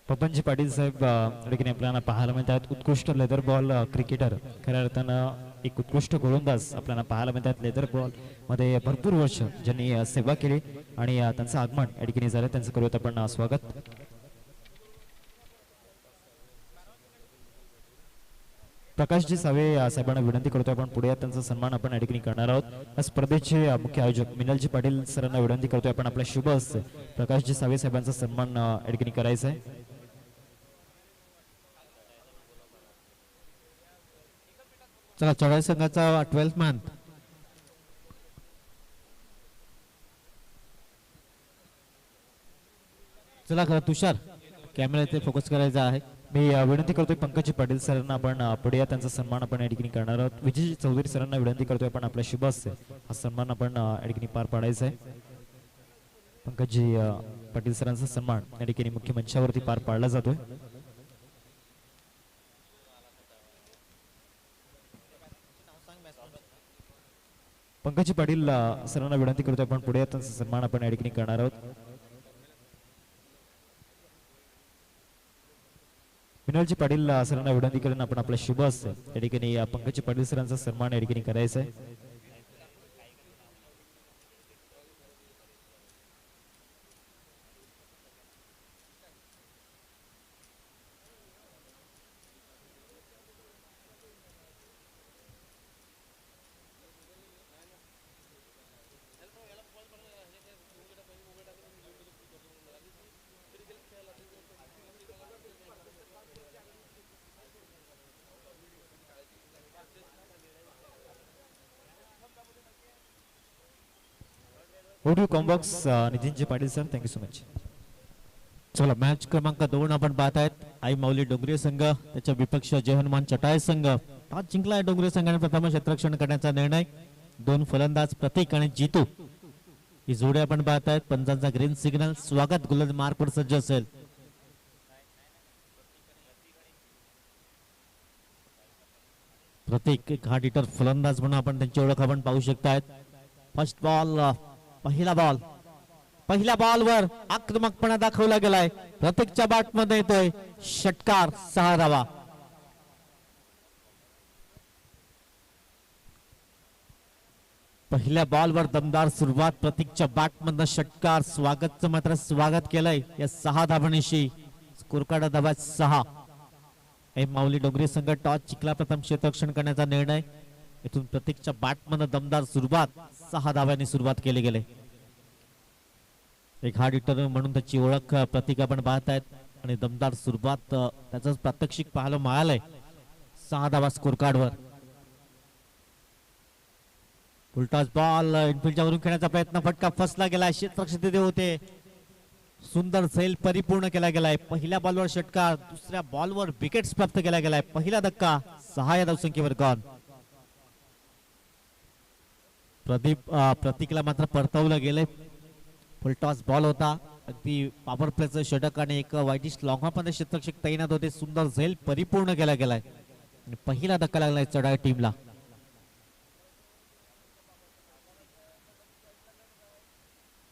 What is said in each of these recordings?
पपनजी पाटील साहेब ठिकाणी आपल्याला पाहायला मिळतात उत्कृष्ट लेदर बॉल क्रिकेटर. खऱ्या अर्थानं एक उत्कृष्ट गोलंदाज आपल्याला पाहायला मिळतात. लेदर बॉल मध्ये भरपूर वर्ष ज्यांनी सेवा केली आणि त्यांचं आगमन या ठिकाणी झालं. त्यांचं करूयात आपण स्वागत. प्रकाशजी सावे साहेबांना विनंती करतोय आपण पुढे त्यांचा सन्मान आपण या ठिकाणी करणार आहोत. या स्पर्धेचे मुख्य आयोजक मिनलजी पाटील सरांना विनंती करतोय आपण आपल्या शुभ हस्ते प्रकाशजी सावे साहेबांचा सन्मान या ठिकाणी करायचा आहे. चला चढाई संघाचा 12th मॅन. चला खरं तुषार कॅमेरा इथे फोकस करायचा आहे. मी विनंती करतोय पंकजी पाटील सरांना आपण पुढे त्यांचा सन्मान आपण या ठिकाणी करणार आहोत. विजय चौधरी सरांना विनंती करतोय आपण आपल्या शुभ हस्ते हा सन्मान आपण या ठिकाणी पार पाडायचा आहे. पंकजी पाटील सरांचा सन्मान या ठिकाणी मुख्य मंचावरती पार पाडला जातोय. पंकजी पाटील सरांना विनंती करतोय आपण पुढे त्यांचा सन्मान आपण या ठिकाणी करणार आहोत. विनोदजी पाटील सरांना विनंती करून आपण आपल्या शुभ हस्ते या ठिकाणी पंकजी पाटील सरांचा सन्मान या ठिकाणी करायचा आहे. ऑडिओ कॉम्बॉक्स Nitinji Patil sir thank you so much. चला मॅच क्रमांक 2 आपण पाहत आहेत. आई माऊली डोंगरे संघ त्याच्या विपक्ष जय हनुमान चटाई संघ. टॉस जिंकलाय डोंगरे संघाने प्रथम क्षेत्ररक्षण करण्याचा निर्णय. 2 फलंदाज प्रतीक आणि जितू ही जोडी आपण पाहत आहेत. पंचांचा ग्रीन सिग्नल. स्वागत गुलंद मार्कवर सज्ज असेल. प्रतीक एक हार्ड हिटर फलंदाज म्हणून आपण त्यांची ओळख आपण पाहू शकतायत. फर्स्ट बॉल पहिल्या बॉलवर आक्रमकपणा दाखवला गेलाय. प्रत्येकच्या बॅटमध्ये येतोय षटकार 6 धावा. पहिल्या बॉलवर दमदार सुरुवात. प्रतीकच्या बॅटमधनं षटकार. स्वागतचं मात्र स्वागत केलंय या 6 धावांशी. स्कोर कार्ड धावा 6. माऊली डोंगरे संघ टॉस जिंकला. प्रथम क्षेत्ररक्षण करण्याचा निर्णय. इथून प्रतीकच्या बॅटमधनं दमदार सुरुवात. 6 धाव्यांनी सुरुवात केली गेली. एक हार्ड हिटर म्हणून त्याची ओळख प्रतीक आपण पाहत आहेत आणि दमदार सुरुवात त्याच प्रात्यक्षिक पाहायला मिळालंय. 6 धावा स्कोर कार्डवर. फुलटॉस बॉल इनफिल्डच्या वरून खेळण्याचा प्रयत्न. फटका फसला गेला. क्षेत्ररक्षक तिथे होते. सुंदर झेल परिपूर्ण केला गेलाय. पहिल्या बॉलवर षटकार. दुसऱ्या बॉलवर विकेट्स प्राप्त केला गेलाय. पहिला धक्का 6 या धावसंख्येवर गॉन. प्रतीकला मात्र परतवलं गेलंय. फुलटॉस बॉल होता. अगदी पॉवर प्लेचं षटक आणि एक वाईटिश लॉंगमध्ये क्षेत्ररक्षक तैनात होते. सुंदर झेल परिपूर्ण केला गेलाय आणि पहिला धक्का लागलाय चढाई टीमला.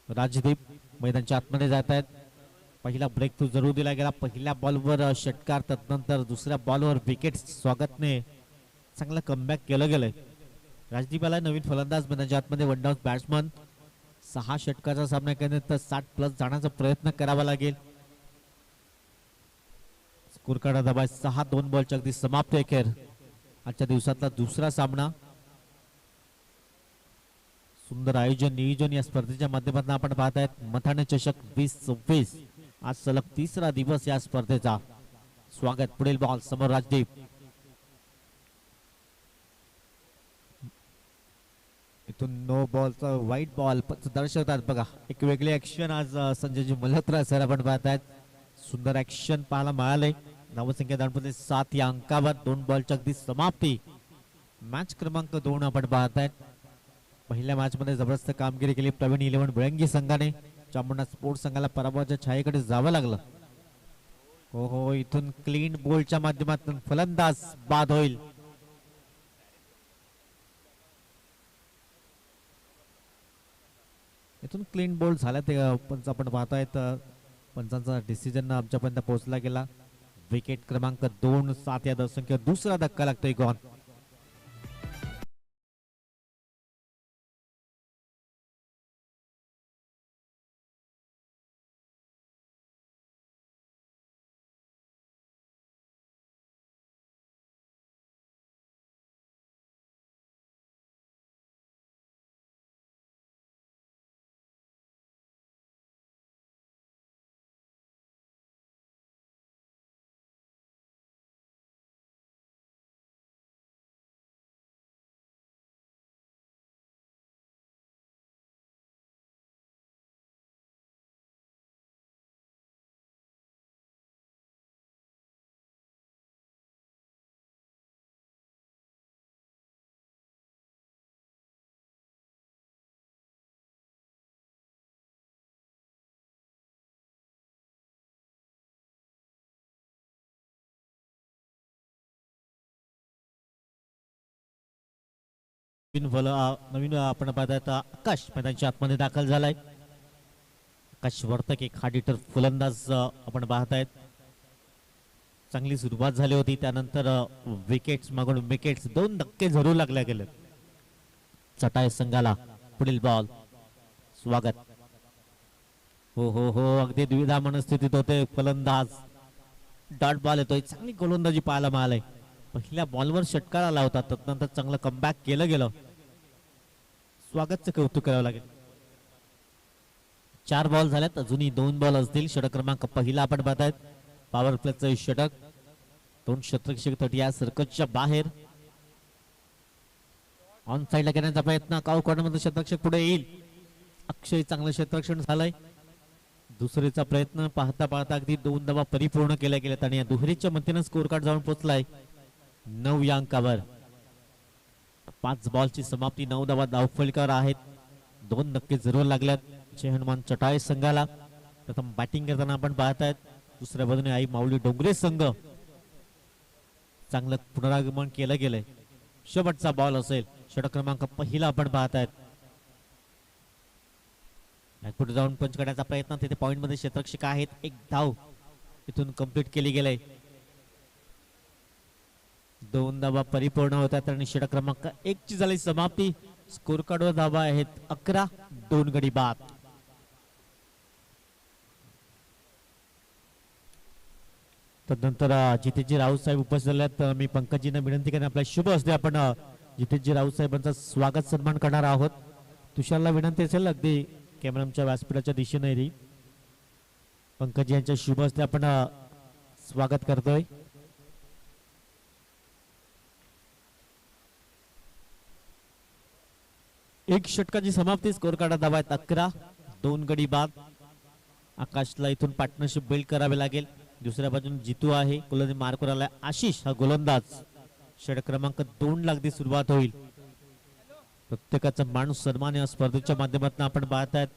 राजदीप मैदानच्या आतमध्ये जात आहेत. पहिला ब्रेक थ्रू जरूर दिला गेला. पहिल्या बॉलवर षटकार. तदनंतर दुसऱ्या बॉलवर विकेट. स्वागतने चांगलं कमबॅक केलं गेलंय. राजदीपाला नवीन फलंदाज मैदानच्या आतमध्ये वन डाऊन बॅट्समन. 6 षटकाचा सामना केल्यानंतर 60+ जाण्याचा प्रयत्न करावा लागेल. स्कोर कार्ड धावा 6. 2 बॉलच्या अगदी समाप्त अखेर आजच्या दिवसातला दुसरा सामना. सुंदर आयोजन नियोजन या स्पर्धेच्या माध्यमातून आपण पाहत आहेत. मथाणे चषक 2024 आज सलग 3रा दिवस या स्पर्धेचा. स्वागत. पुढील बॉल समोर राजदीप. इथून नो बॉलचा व्हाईट बॉल दर्शवतात बघा. एक वेगळी ऍक्शन आज संजयजी मल्होत्रा सर आपण पाहत आहेत. सुंदर ऍक्शन पाहायला मिळाले. धावसंख्या दांडपणे 7 या अंकावर. 2 बॉलच्या अगदी समाप्ती. मॅच क्रमांक 2 आपण पाहत आहेत. पहिल्या मॅच मध्ये जबरदस्त कामगिरी केली प्रवीण 11 बिळंगी संघाने. चामुंडा स्पोर्ट्स संघाला पराभवाच्या छायेकडे जावं लागलं. हो इथून क्लीन बॉलच्या माध्यमातून फलंदाज बाद होईल. इथून क्लीन बोल्ड झाला ते आपण पाहतायत. पंचांचा डिसिजन आमच्यापर्यंत पोहोचला गेला. विकेट क्रमांक 2 7 या धावसंख्येवर दुसरा धक्का लागतोय गॉन. नवीन आपण पाहतात आकाश मैदानाच्या आतमध्ये दाखल झालाय. आकाश वर्तक एक हार्ड हिटर फलंदाज आपण पाहतायत. चांगली सुरुवात झाली होती, त्यानंतर विकेट्स मागून विकेट्स 2 धक्के जरूर लागले गेले. चटाई संघाला पुढील बॉल. स्वागत. हो हो हो, अगदी द्विधा मनस्थितीत होते फलंदाज. डॉट बॉल येतोय, चांगली गोलंदाजी पाहायला मिळाली. पहिल्या बॉलवर षटकार आला होता, त्यानंतर चांगलं कमबॅक केलं गेलं. स्वागतचं कौतुक करावं लागेल. 4 बॉल झाल्यात, अजूनही 2 बॉल असतील. षटक क्रमांक पहिला आपण पाहतायत. पॉवर प्लेचं षटक. 2 षटरक्षक तट सर्कलच्या बाहेर. ऑन साईडला घेण्याचा प्रयत्न. काऊ कॉर्नरमध्ये षटरक्षक पुढे येईल. अक्षय चांगलं क्षेत्ररक्षण झालंय. दुसरीचा प्रयत्न पाहता पाहता अगदी 2 धावा परिपूर्ण केल्या गेल्यात आणि या दुहेरीच्या मतीनं स्कोर कार्ड जाऊन पोहोचलाय 9 या अंकावर. 5 बॉलची समाप्ती. 9 धावा धावफलकावर आहेत. 2 धक्के जरूर लागल्यात जय हनुमान चटाई संघाला. प्रथम बॅटिंग करताना आपण पाहतायत. दुसऱ्या बाजूने आई माऊली डोंगरे संघ. चांगलं पुनरागमन केलं गेलंय. शेवटचा बॉल असेल. षटक क्रमांक पहिला आपण पाहतायत. पुढे जाऊन पंच करण्याचा प्रयत्न. तिथे पॉइंट मध्ये क्षेत्ररक्षक आहेत. 1 धाव इथून कंप्लीट केली गेले. 2 धावा परिपूर्ण होतात आणि षटक क्रमांक 1 ची झाली समाप्ती. स्कोर कार्डवर धावा आहेत 11. 2 गडी बाद. तदनंतर जितेजी राऊत साहेब उपस्थित झाल्यात. मी पंकजींना विनंती करणे आपल्या शुभ असते आपण जितेजी राऊत साहेबांचा स्वागत सन्मान करणार आहोत. तुषारला विनंती असेल अगदी कॅमेराच्या व्यासपीठाच्या दिशेने येईल. पंकजी यांच्या शुभ असते आपण स्वागत करतोय. एक षटकाची समाप्ती. स्कोर कार्ड धावा आहेत 11. 2 गडी बाद. आकाशला इथून पार्टनरशिप बिल्ड करावे लागेल. दुसऱ्या बाजूने जितू आहे. गोलंदाजी मार्कवर आलाय आशिष हा गोलंदाज. षटक क्रमांक 2 ला अगदी सुरुवात होईल. प्रत्येकाचा माणूस सन्मान या स्पर्धेच्या माध्यमातून आपण पाहतायत.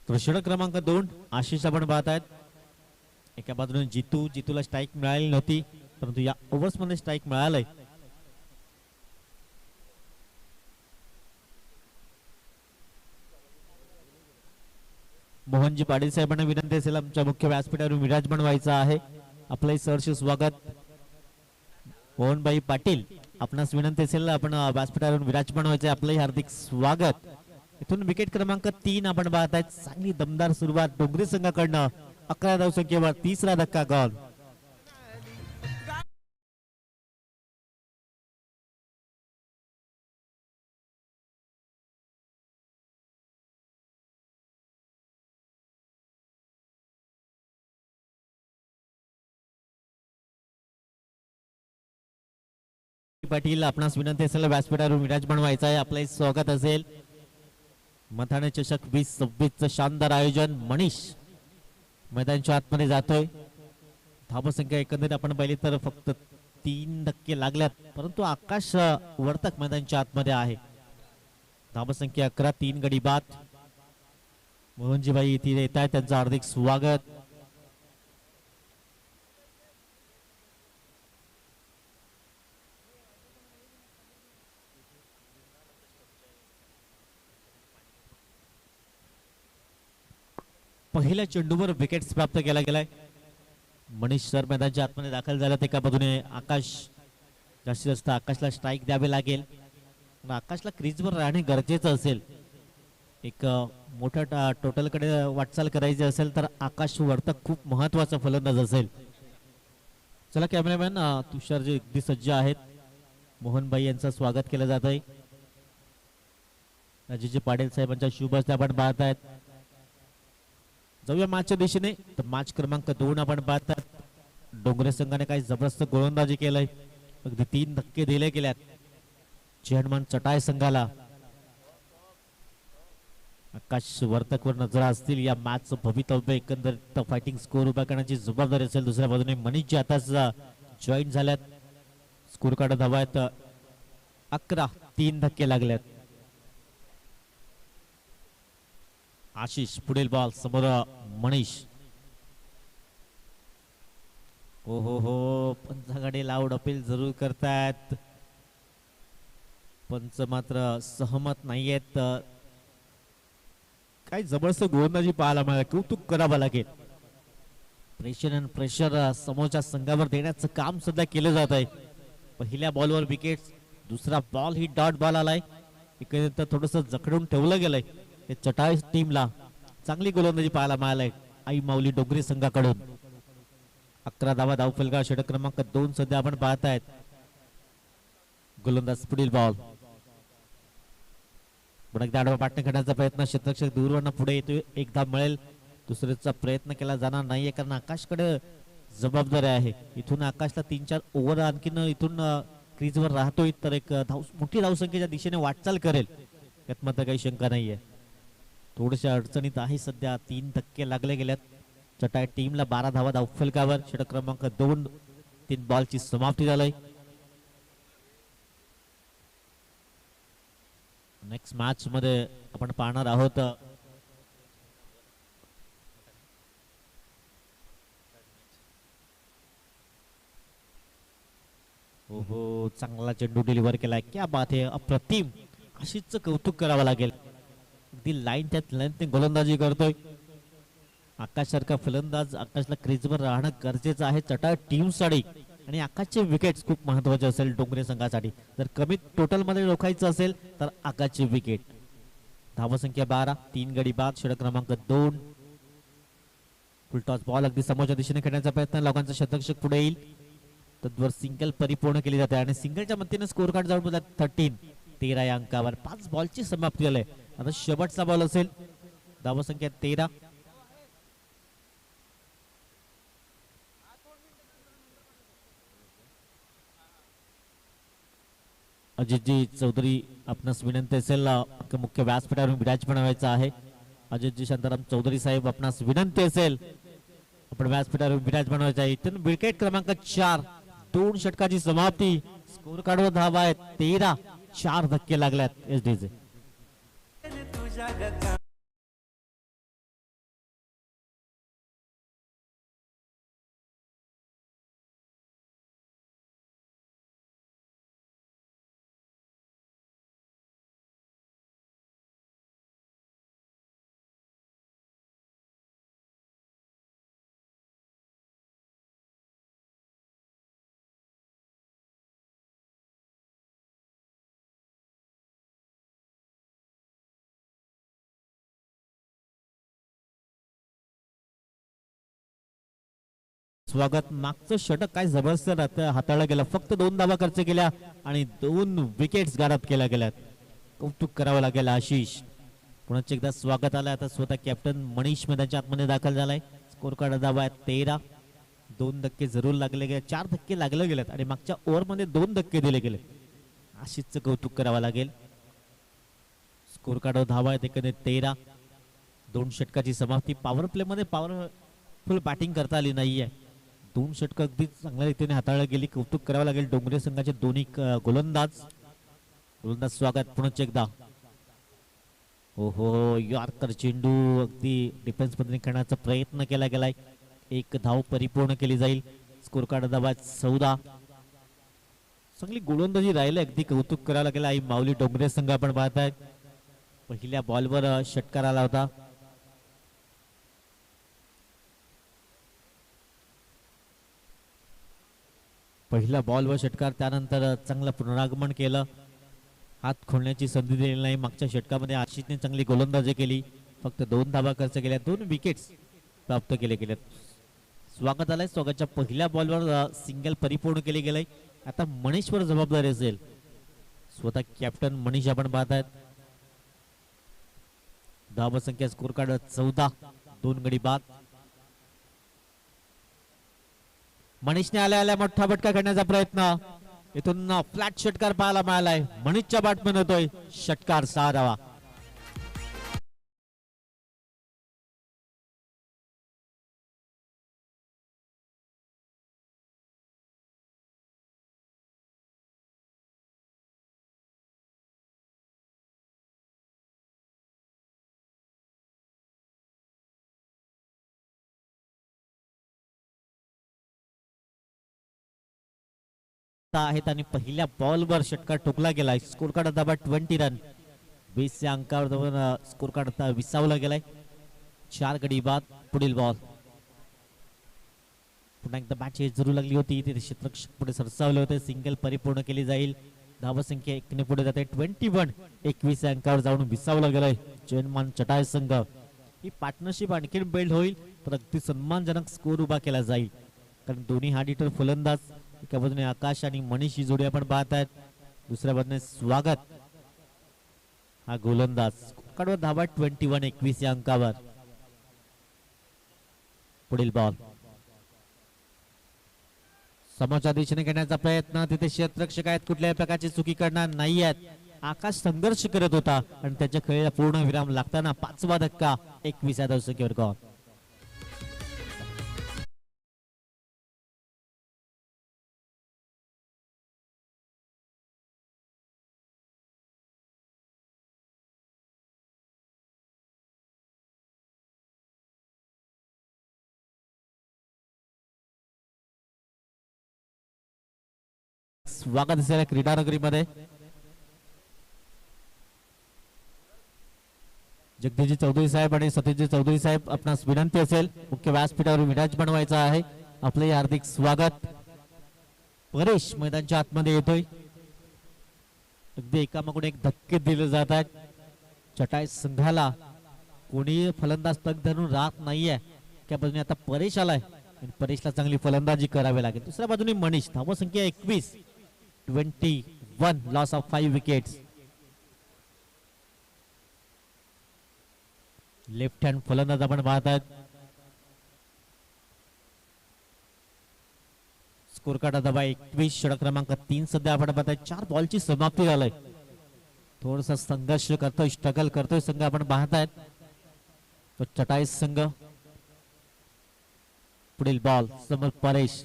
षटक क्रमांक 2 आशिष आपण पाहतायत. एका बाजूने जितूला स्ट्राईक मिळाली नव्हती, परंतु या ओव्हर्स मध्ये स्ट्राईक मिळालंय. मोहनजी पाटील साहेबांना विनंती असेल आमच्या मुख्य व्यासपीठावर विराजमान व्हायचं आहे. आपलं सहर्ष स्वागत. मोहनभाई पाटील आपणास विनंती असेल आपण व्यासपीठावर विराजमान व्हायचे. आपलंही हार्दिक स्वागत. इथून विकेट क्रमांक 3 आपण पाहतायत. चांगली दमदार सुरुवात डोंगरे संघाकडनं. 11 धावसंख्येवर तिसरा धक्का गॉल. पाटील आपणास विनंती असेल व्यासपीठावर विराजमान व्हायचं आहे. आपलं स्वागत असेल. मथाणे चषक 2026 चं शानदार आयोजन. मनीष मैदानाच्या आतमध्ये जातोय. धावसंख्या एकंदरीत आपण पाहिली तर फक्त 3 धक्के लागल्यात, परंतु आकाश वर्तक मैदानाच्या आतमध्ये आहे. धावसंख्या 11. 3 गडी बाद. मोहनजीभाई इथे येत आहेत, त्यांचं हार्दिक स्वागत. पहिल्या चेंडूवर विकेट्स प्राप्त केला गेलाय. मनीष सर मैदानाच्या आतमध्ये दाखल झाल्यात. एका बाजूने आकाश, जास्तीत जास्त आकाशला स्ट्राईक द्यावे लागेल. आकाशला क्रीजवर राहणे गरजेचं असेल. एक मोठ्या टोटलकडे वाटचाल करायची असेल तर आकाश वर्तक खूप महत्वाचा फलंदाज असेल. चला कॅमेरामॅन तुषार जे अगदी सज्ज आहेत, मोहनभाई यांचं स्वागत केलं जात आहे. राजेजी पाटील साहेबांच्या शुभ हस्ते आपण पाहत आहेत. जाऊया मॅचच्या दिशेने. तर मॅच क्रमांक 2 आपण पाहतात. डोंगरे संघाने काही जबरदस्त गोलंदाजी केलंय. अगदी 3 धक्के दिले गेल्यात चेअरमन चटाय संघाला. आकाश वर्तकवर नजर असतील. या मॅचचं भवितव्य एकंदरीत फायटिंग स्कोर उभा करण्याची जबाबदारी असेल. दुसऱ्या बाजूने मनीष जे आताच जॉईन झाल्यात. स्कोर काढत हवायत 11. 3 धक्के लागल्यात. आशिष पुढील बॉल समोर मनीष. हो पंचाकडे लाऊड अपील जरूर करतायत. पंच मात्र सहमत नाहीयेत. काही जबरदस्त गोलंदाजी पाहायला मिळाली. कौतुक करावं लागेल. प्रेशर समोरच्या संघावर देण्याचं काम सध्या केलं जात आहे. पहिल्या बॉलवर विकेट, दुसरा बॉल ही डॉट बॉल आलाय. इकडे थोडस जखडून ठेवलं गेलंय. चटाई टीमला चांगली गोलंदाजी पाहायला मिळालाय आई माऊली डोंगरे संघाकडून. 11 धावा धावफलका. षटक क्रमांक 2 सध्या आपण पाहतायत. गोलंदाज पुढील बॉल. पुन्हा एकदा आडवा पाठणे करण्याचा प्रयत्न. क्षेत्ररक्षक दूरवरनं पुढे येतोय. एकदा मिळेल. दुसऱ्याचा प्रयत्न केला जाणार नाहीये कारण आकाशकडे जबाबदारी आहे. इथून आकाशला 3-4 ओव्हर आणखीन इथून क्रीजवर राहतोय तर एक मोठी धावसंख्येच्या दिशेने वाटचाल करेल यात मात्र काही शंका नाहीये. थोड्याशा अडचणीत आहे सध्या. 3 धक्के लागले गेल्यात. चटाई टीमला 12 धावा धावफलकावर. षटक क्रमांक 2. 3 बॉलची समाप्ती झाली. नेक्स्ट मॅच मध्ये आपण पाहणार आहोत हो चांगला चेंडू डिलिव्हर केलाय. क्या बात आहे. अप्रतिम. आशिषचं कौतुक करावं लागेल. अगदी लाईन त्यात लाईन गोलंदाजी करतोय. आकाश सारखा फलंदाज. आकाशला क्रीजवर राहणं गरजेचं आहे चटाई टीम साठी. आणि आकाशचे विकेट खूप महत्वाचे असेल डोंगरे संघासाठी. जर कमी टोटल मध्ये रोखायचं असेल तर आकाशचे विकेट. धावसंख्या 12. 3 गडी बाद. षटक क्रमांक 2. फुलटॉस बॉल अगदी समोरच्या दिशेने खेळण्याचा प्रयत्न. लोकांचा शतकशक पुढे येईल. तद्वर सिंगल परिपूर्ण केली जाते आणि सिंगलच्या मदतीने स्कोर कार्ड जाऊन 13 या अंकावर. 5 बॉलची समाप्ती झाली. आता शेवटचा बॉल असेल. धावसंख्या 13. अजितजी चौधरी आपणास विनंती असेल मुख्य व्यासपीठावरून विराजमान व्हायचं आहे. अजितजी शांताराम चौधरी साहेब आपणास विनंती असेल आपण व्यासपीठावरून विराजमान व्हायचं आहे. इथून विकेट क्रमांक 4. 2 षटकाची समाप्ती. स्कोर कार्डवर धावा आहेत 13. 4 धक्के लागल्यात एसडीचे. स्वागत. मागचं षटक काय जबरदस्त हाताळलं गेलं. फक्त 2 धावा खर्च केल्या आणि 2 विकेट्स गारद केल्या गेल्यात. कौतुक करावं लागेल आशिष. पुन्हा एकदा स्वागत आलं. आता स्वतः कॅप्टन मनीष मैदानाच्या आतमध्ये दाखल झालाय. स्कोर कार्ड धावा आहे 13. 2 धक्के जरूर लागले गेले. 4 धक्के लागले गेलेत आणि मागच्या ओव्हर मध्ये 2 धक्के दिले गेले. आशिषचं कौतुक करावं लागेल. स्कोर कार्ड धावा आहेत एकंदरीत 13. 2 षटकाची समाप्ती. पॉवर प्ले मध्ये पॉवरफुल बॅटिंग करता आली नाहीये. 2 षटक अगदी चांगल्या रीतीने हाताळली गेली. कौतुक करावं लागेल डोंगरे संघाचे दोन्ही गोलंदाज. स्वागत पुन्हा एकदा. हो यॉर्कर चेंडू अगदी डिफेन्स मध्ये खेळण्याचा प्रयत्न केला गेलाय. 1 धाव परिपूर्ण केली जाईल. स्कोर कार्ड धावा 14. चांगली गोलंदाजी राहिली. अगदी कौतुक करावं लागेल आई माऊली डोंगरे संघ आपण पाहताय. पहिल्या बॉलवर षटकार आला होता. पहिला बॉलवर षटकार, त्यानंतर चांगलं पुनरागमन केलं. हात खोलण्याची संधी दिली नाही. मागच्या षटकामध्ये आशिषने चांगली गोलंदाजी केली. फक्त 2 धावा खर्च केल्या, 2 विकेट्स प्राप्त केले गेले. स्वागत आलंय. स्वागतच्या पहिल्या बॉलवर सिंगल परिपूर्ण केले गेले. आता मनीषवर जबाबदारी असेल. स्वतः कॅप्टन मनीष आपण पाहतायत. धावा संख्या स्कोर कार्ड 14, 2 गडी बाद. मनीषने आल्या आल्या मोठा फटका करण्याचा प्रयत्न. इथून फ्लॅट षटकार पाहायला मिळालाय. मनीषच्या बॅटमन होतोय षटकार, 6 धावा. आहेत आणि पहिल्या बॉलवर षटकार ठोकला गेलाय. स्कोर कार्ड दाबा 20 रन. 20 च्या अंकावर स्कोर कार्ड विसावला गेलाय. 4 गडी बाद. पुढील बॉल. पुन्हा एकदा बॅट जरूर लागली होती. तिथे क्षेत्ररक्षक पुढे सरसावले होते. सिंगल परिपूर्ण केली जाईल. धावा संख्या 1 ने पुढे जाते. 21. 21 अंकावर जाऊन विसावला गेलाय जयमान चटाई संघ. ही पार्टनरशिप आणखी बिल्ड होईल तर अगदी सन्मानजनक स्कोर उभा केला जाईल. कारण दोन्ही हार्ड हिटर फलंदाज, एका बाजूने आकाश आणि मनीष ही जोडी आपण पाहत आहेत. दुसऱ्या बाजूने स्वागत हा गोलंदाज. कडवर धावा 21. 21 या अंकावर. पुढील बॉल. समोरच्या दिशेने घेण्याचा प्रयत्न. तिथे क्षेत्ररक्षक आहेत, कुठल्याही प्रकारची चुकी करणार नाही आहेत. आकाश संघर्ष करत होता आणि त्याच्या खेळीला पूर्ण विराम लागताना 5वा धक्का. 21 या धावसंख्येवर गॉल. स्वागत असेल क्रीडा नगरीमध्ये. जगदीशजी चौधरी साहेब आणि सतीशजी चौधरी साहेब, आपणास विनंती असेल मुख्य व्यासपीठावर विराज बनवायचा आहे. आपले हार्दिक स्वागत. परेश मैदानच्या आतमध्ये येतोय. अगदी एकामागून एक धक्के दिले जात आहेत. चटाई संघाला कोणी फलंदाज तग धरून राहत नाहीये. त्या बाजूने आता परेश आलाय आणि परेशला चांगली फलंदाजी करावी लागेल. दुसऱ्या बाजूने मनीष. धावा संख्या 21. 21. Loss of 5 wickets. Left hand फलंदाज आपण पाहत आहेत. स्कोर कार्ड दबा 21. षटक क्रमांक 3 सध्या आपण पाहत आहेत. 4 बॉलची समाप्ती झाली. थोडासा संघर्ष करतोय, स्ट्रगल करतोय संघ आपण पाहत आहेत. तो चटाई संघ. पुढील बॉल. समोर परेश.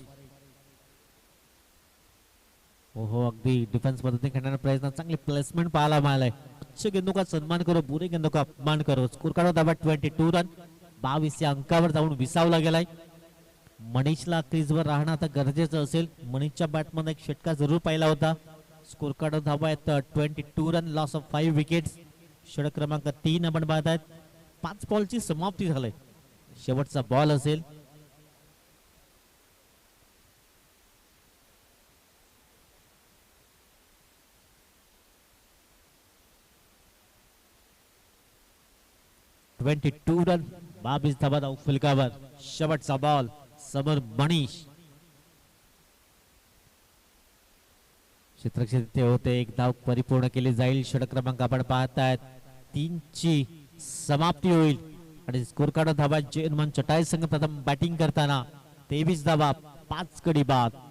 हो अगदी डिफेन्स पद्धतीने खेळण्याचा प्रयत्न. चांगली प्लेसमेंट पाहायला मिळालाय. अच्छे गेंदों का सन्मान करो, बुरे गेंदों का अपमान करो. स्कोर कार्ड दाबा 22 रन. 22 या अंकावर जाऊन विसावला गेलाय. मनीषला क्रीजवर राहणं आता गरजेचं असेल. मनीषच्या बॅटमध्ये एक षटका जरूर पाहिला होता. स्कोर कार्ड धावा आहेत 22 रन. Loss of 5 wickets. षटक क्रमांक 3 आपण पाहत आहेत. 5 बॉलची समाप्ती झाली. शेवटचा बॉल असेल. रन. 22 धावा धाव फलकावर. शेवटचा बॉल. समोर मनीष. क्षेत्ररक्षक होते. एक धाव परिपूर्ण केली जाईल. षटक क्रमांक आपण पाहतायत 3 ची समाप्ती होईल आणि स्कोर कार्ड धावा जयमान चटाई संघ प्रथम बॅटिंग करताना 23 धावा, 5 गडी बाद.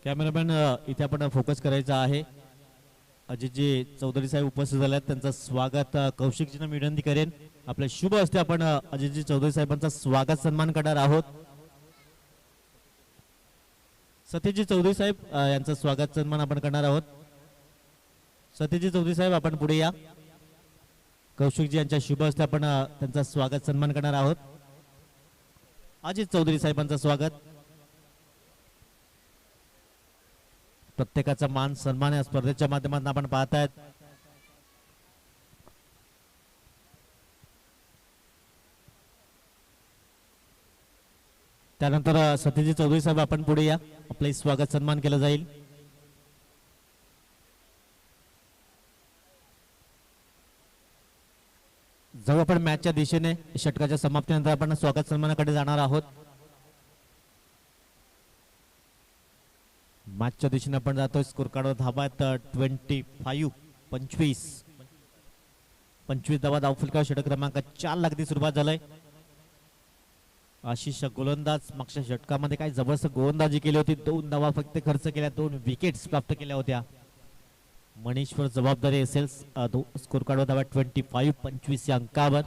कॅमेरामॅन इथे आपण फोकस करायचा आहे. अजितजी चौधरी साहेब उपस्थित झाले आहेत. त्यांचं स्वागत कौशिकजींना मी विनंती करेन. आपल्या शुभ हस्ते आपण अजितजी चौधरी साहेबांचा स्वागत सन्मान करणार आहोत. सतीजी चौधरी साहेब यांचं स्वागत सन्मान आपण करणार आहोत. सतीजी चौधरी साहेब आपण पुढे या. कौशिकजी यांच्या शुभ हस्ते आपण त्यांचा स्वागत सन्मान करणार आहोत. अजित चौधरी साहेबांचं स्वागत. प्रत्येकाचा मान सन्मान या स्पर्धेच्या माध्यमातून आपण पाहतायत. त्यानंतर सतीजी चौधरी साहेब आपण पुढे या. आपले स्वागत सन्मान केलं जाईल. जाऊ आपण मॅचच्या दिशेने. षटकाच्या समाप्तीनंतर आपण स्वागत सन्मानाकडे जाणार आहोत. मॅचच्या दिशेने आपण जातोय. स्कोर कार्डवर धाबा आहेत 25 धावा धावफलकावर षटक क्रमांक 4 ला अगदी सुरुवात झालाय. आशिष गोलंदाज मागच्या षटकामध्ये काय जबरदस्त गोलंदाजी केली होती. 2 धावा फक्त खर्च केल्या, 2 विकेट्स प्राप्त केल्या होत्या. मनीषवर जबाबदारी असेल. स्कोर कार्डवर धावा 25 या अंकावर.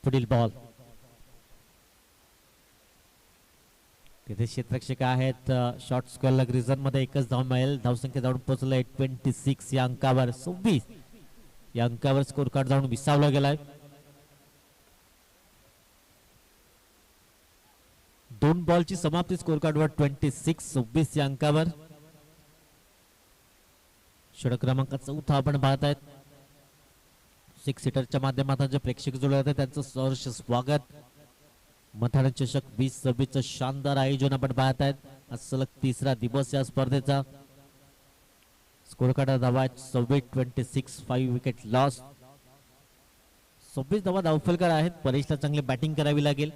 पुढील बॉल तिथे क्षेत्ररक्षक आहेत. शॉर्ट स्क्वेअर रिझन मध्ये एकच धाव मिळेल. धावसंख्या जाऊन पोहोचलाय 26 या अंकावर. 26 या अंकावर स्कोर कार्ड जाऊन विसावला गेलाय. 2 बॉलची समाप्ती. स्कोर कार्डवर 26 या अंकावर. षटक क्रमांक 4 आपण पाहतायत. 6 सीटरच्या माध्यमातून जे प्रेक्षक जोडले जातात त्यांचं सहर्ष स्वागत. मथाना चषक 2026 शानदार आयोजन आपण पाहतायत. आज सलग 3रा दिवस या स्पर्धेचा. स्कोर कार्ड धावा 26 5 विकेट लॉस. 26 धावा धावफलकार आहेत. परेशला चांगली बॅटिंग करावी लागेल.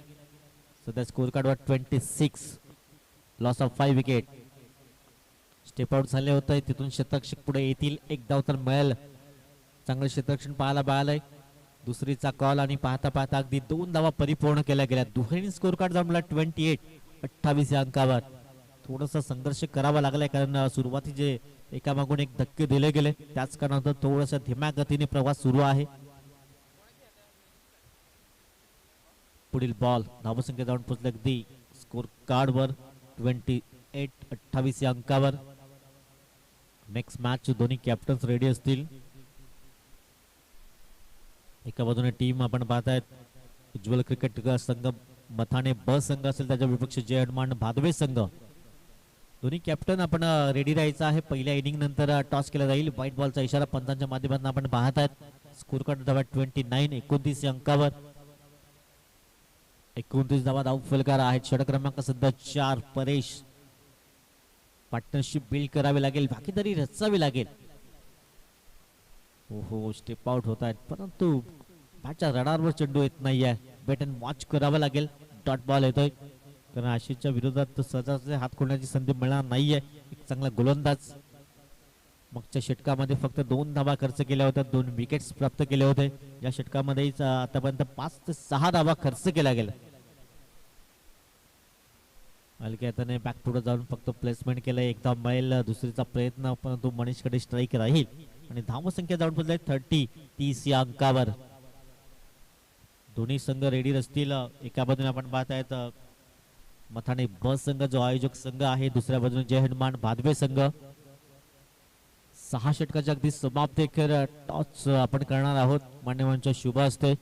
सध्या स्कोर कार्डवर 26 loss of 5 wicket. Step out झाले होते. तिथून क्षेत्ररक्षक पुढे येतील. 1 धाव तर मिळेल. चांगलं क्षेत्ररक्षण पाहायला मिळालंय. दुसरीचा कॉल आणि पाहता पाहता अगदी 2 धावा परिपूर्ण केल्या गेल्या. दुहेरी स्कोर कार्ड जमला 28 या अंकावर. थोडासा संघर्ष करावा लागलाय कारण सुरुवातीचे एकामागून एक धक्के दिले गेले. त्याच कारणानं थोडासा धीम्या गतीने प्रवास सुरू आहे. पुढील बॉल धावसंख्या जाऊन पोहोचले अगदी स्कोर कार्डवर 28 या अंकावर. नेक्स्ट मॅच दोन्ही कॅप्टन्स रेडी असतील. एका बाजूने टीम आपण पाहतायत उज्ज्वल क्रिकेट संघ मथाने ब संघ असेल. त्याच्या विपक्ष जय हनुमान भादवे संघ. दोन्ही कॅप्टन आपण रेडी राहायचं आहे. पहिल्या इनिंग नंतर टॉस केला जाईल. व्हाईट बॉलचा इशारा पंचांच्या माध्यमातून आपण पाहतायत. स्कोर कार्ड धावा 29 या अंकावर. 29 धावा धावफलकार आहेत. षटक क्रमांक सध्या 4. परेश पार्टनरशिप बिल्ड करावी लागेल. भागीदारी रचावी लागेल. हो स्टेप आउट होत आहेत परंतु बॅटच्या रडारवर चेंडू येत नाहीये. बॅट अँड वॉच करावं लागेल. डॉट बॉल येतोय कारण आशिषच्या विरोधात सहजासहजी हात खोलण्याची संधी मिळणार नाहीये. एक चांगला गोलंदाज. मागच्या षटकामध्ये फक्त 2 धावा खर्च केल्या होत्या. 2 विकेट्स प्राप्त केले होते. या षटकामध्ये आतापर्यंत 5 ते 6 धावा खर्च केल्या गेल्या. हलक्या हाताने बॅक पुढे जाऊन फक्त प्लेसमेंट केलंय. 1 धाव मिळेल. दुसरीचा प्रयत्न परंतु मनीषकडे स्ट्राईक राहील आणि धावसंख्या जाऊन पोहोचले 30 या अंकावर. दोन्ही संघ रेडी असतील. एका बाजूने आपण पाहतायत मथाने ब संघ जो आयोजक संघ आहे. दुसऱ्या बाजूने जय हनुमान भादवे संघ. 6 षटकाच्या अगदी समाप्ती टॉस आपण करणार आहोत मान्यवरांच्या शुभ हस्ते.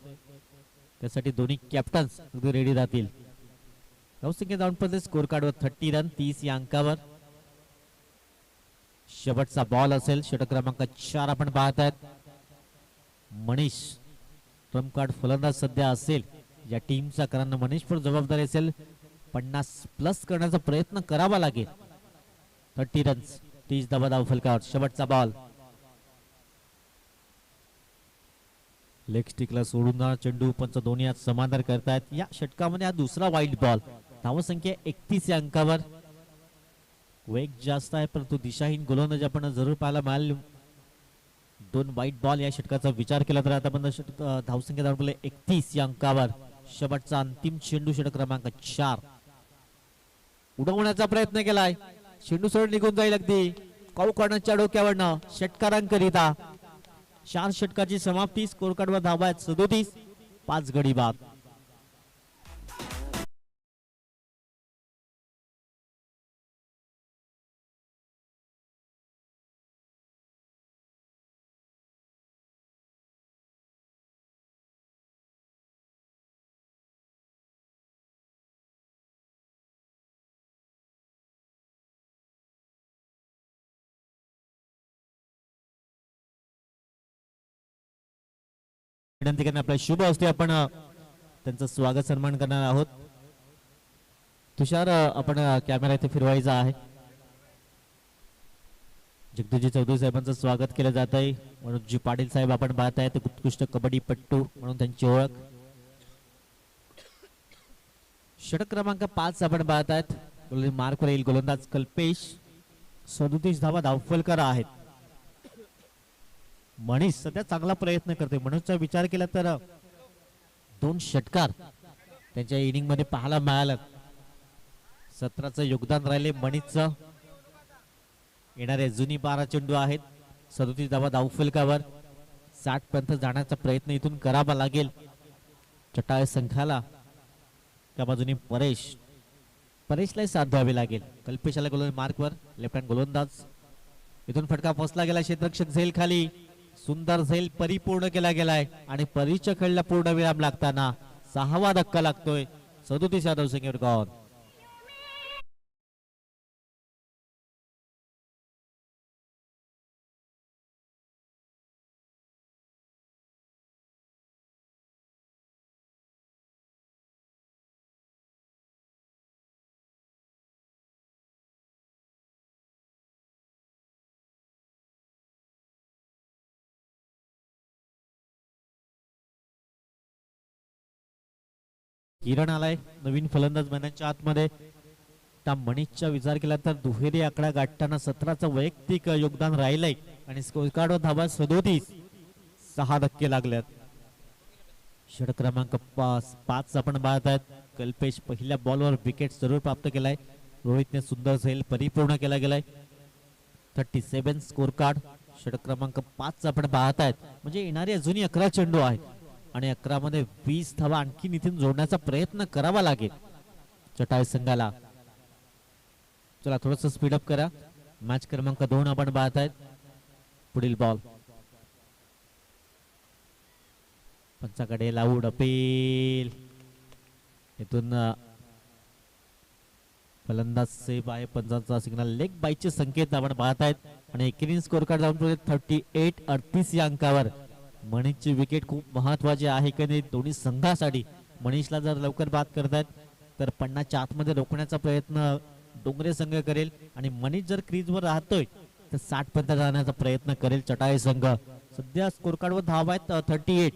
त्यासाठी दोन्ही कॅप्टन्स अगदी रेडी राहतील. धावसंख्या जाऊन पोहोचले स्कोर कार्डवर 30 रन 30 या अंकावर. शेवटचा बॉल असेल. षटक क्रमांक 4 आपण पाहतायत. मनीष ट्रम्प कार्ड फलंदाज सध्या असेल या टीमचा कारण मनीषवर जबाबदारी असेल. 50+ करण्याचा प्रयत्न करावा लागेल. 30 रन्स 30 धावा धावफलकावर. शेवटचा बॉल. लेग स्टिकला सोडून चेंडू पंच दोन्ही आज समाधान करतायत. या षटकामध्ये हा दुसरा वाईट बॉल. धावसंख्या 31 या अंकावर. वेग जास्त आहे परंतु दिशाहीन गोलंदाज आपण जरूर पाहायला मिळाल. 2 वाईट बॉल या षटकाचा विचार केला तर आतापर्यंत धावसंख्या धावले 31 या अंकावर. शेवटचा अंतिम चेंडू षटक क्रमांक 4. उडवण्याचा प्रयत्न केलाय. चेंडू सरळ निघून जाईल अगदी कौकर्णाच्या डोक्यावरनं षटकारांकरिता. 4 षटकाची समाप्ती. स्कोर कार्डवर धावा आहेत 37. 5 गडी बाद. विनंती करणे आपल्या शुभ असते. आपण त्यांचं स्वागत सन्मान करणार आहोत. तुषार आपण कॅमेरा इथे फिरवायचा आहे. जगदूजी चौधरी साहेबांचं स्वागत केलं जात आहे. मनोजी पाटील साहेब आपण पाहत आहेत, उत्कृष्ट कबड्डीपट्टू म्हणून त्यांची ओळख. षटक क्रमांक 5 आपण पाहत आहेत. मार्कवर येईल गोलंदाज कल्पेश. 37 धावा धावफलकर आहेत. मनीष सध्या चांगला प्रयत्न करते. मनोजचा विचार केला तर 2 षटकार त्यांच्या इनिंग मध्ये पाहायला मिळालं. 17चं योगदान राहिले मनीषचं. येणारे जुनी 12 चेंडू आहेत. 37 धावा धावफलकावर. 60 पर्यंत जाण्याचा प्रयत्न इथून करावा लागेल चटाळ संघाला. त्या बाजूने परेशला साथ द्यावी लागेल. कल्पेशाला गोलंदाज मार्कवर. लेफ्ट हँड गोलंदाज. इथून फटका फसला गेला. क्षेत्ररक्षक झेल खाली. सुंदर झेल परिपूर्ण केला गेलाय आणि परीच्या खेळला पूर्ण विराम लागताना 6वा धक्का लागतोय. 37 यादव संघावर गॉन. किरण आलाय नवीन फलंदाज मैदानाच्या आतमध्ये. त्या मनीषचा विचार केला तर दुहेरी आकडा गाठताना 17चं वैयक्तिक योगदान राहिलंय आणि स्कोर कार्डवर धावा 37. 6 धक्के लागल्यात. षटक क्रमांक 5 आपण पाहत आहेत. कल्पेश पहिल्या बॉलवर विकेट जरूर प्राप्त केलाय. रोहितने सुंदर झेल परिपूर्ण केला गेलाय. 37 स्कोर कार्ड. षटक क्रमांक 5 आपण पाहत आहेत. म्हणजे येणारे अजूनही 11 चेंडू आहेत आणि 11 मध्ये 20 धावा आणखी इथून जोडण्याचा प्रयत्न करावा लागेल चटाळ संघाला. चला थोडस स्पीडअप करा. मॅच क्रमांक 2 आपण पाहत आहेत. पुढील बॉल पंचाकडे लावूड अपील. इथून फलंदाज सेफ आहे. पंचांचा सिग्नल लेग बाईचे संकेत आपण पाहत आहेत आणि एकेरी स्कोर कार्ड जाऊन 38 या अंकावर. मनीषची विकेट खूप महत्वाची आहे की नाही दोन्ही संघासाठी. मनीषला जर लवकर बाद करतायत तर 50च्या आतमध्ये रोखण्याचा प्रयत्न डोंगरे संघ करेल आणि मनीष जर क्रीजवर राहतोय तर 60 पर्यंत जाण्याचा प्रयत्न करेल चटाळे संघ. सध्या स्कोर कार्डवर धावा आहेत 38.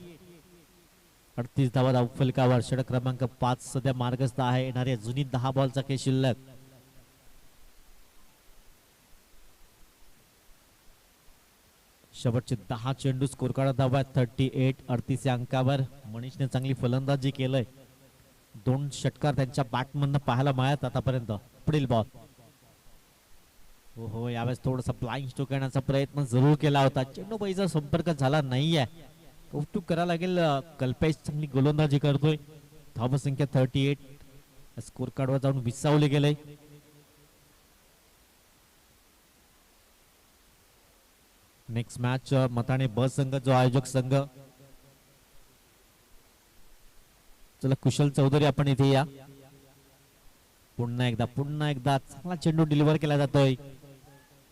38 धावा धावफलकावर. षटक क्रमांक 5 सध्या मार्गस्थ आहे. येणारे जुनी 10 बॉलचा खेळ शिल्लक. शेवटचे 10 चेंडू स्कोर कार्ड धावा 38. 38 या अंकावर. मनीषने चांगली फलंदाजी केलंय. 2 षटकार त्यांच्या बॅटमधनं पाहायला मिळत आतापर्यंत. पुढील बॉल. हो यावेळेस थोडासा फ्लाइंग स्ट्रोक करण्याचा प्रयत्न जरूर केला होता. चेंडू बाईचा संपर्क झाला नाहीये. कौतुक करायला लागेल. कल्पेश चांगली गोलंदाजी करतोय. धावसंख्या 38. स्कोर कार्डवर जाऊन विसावले गेले. नेक्स्ट मॅच मताने ब संघ जो आयोजक संघ. चला कुशल चौधरी आपण इथे या. पुन्हा एकदा चांगला चेंडू डिलिव्हर केला जातोय.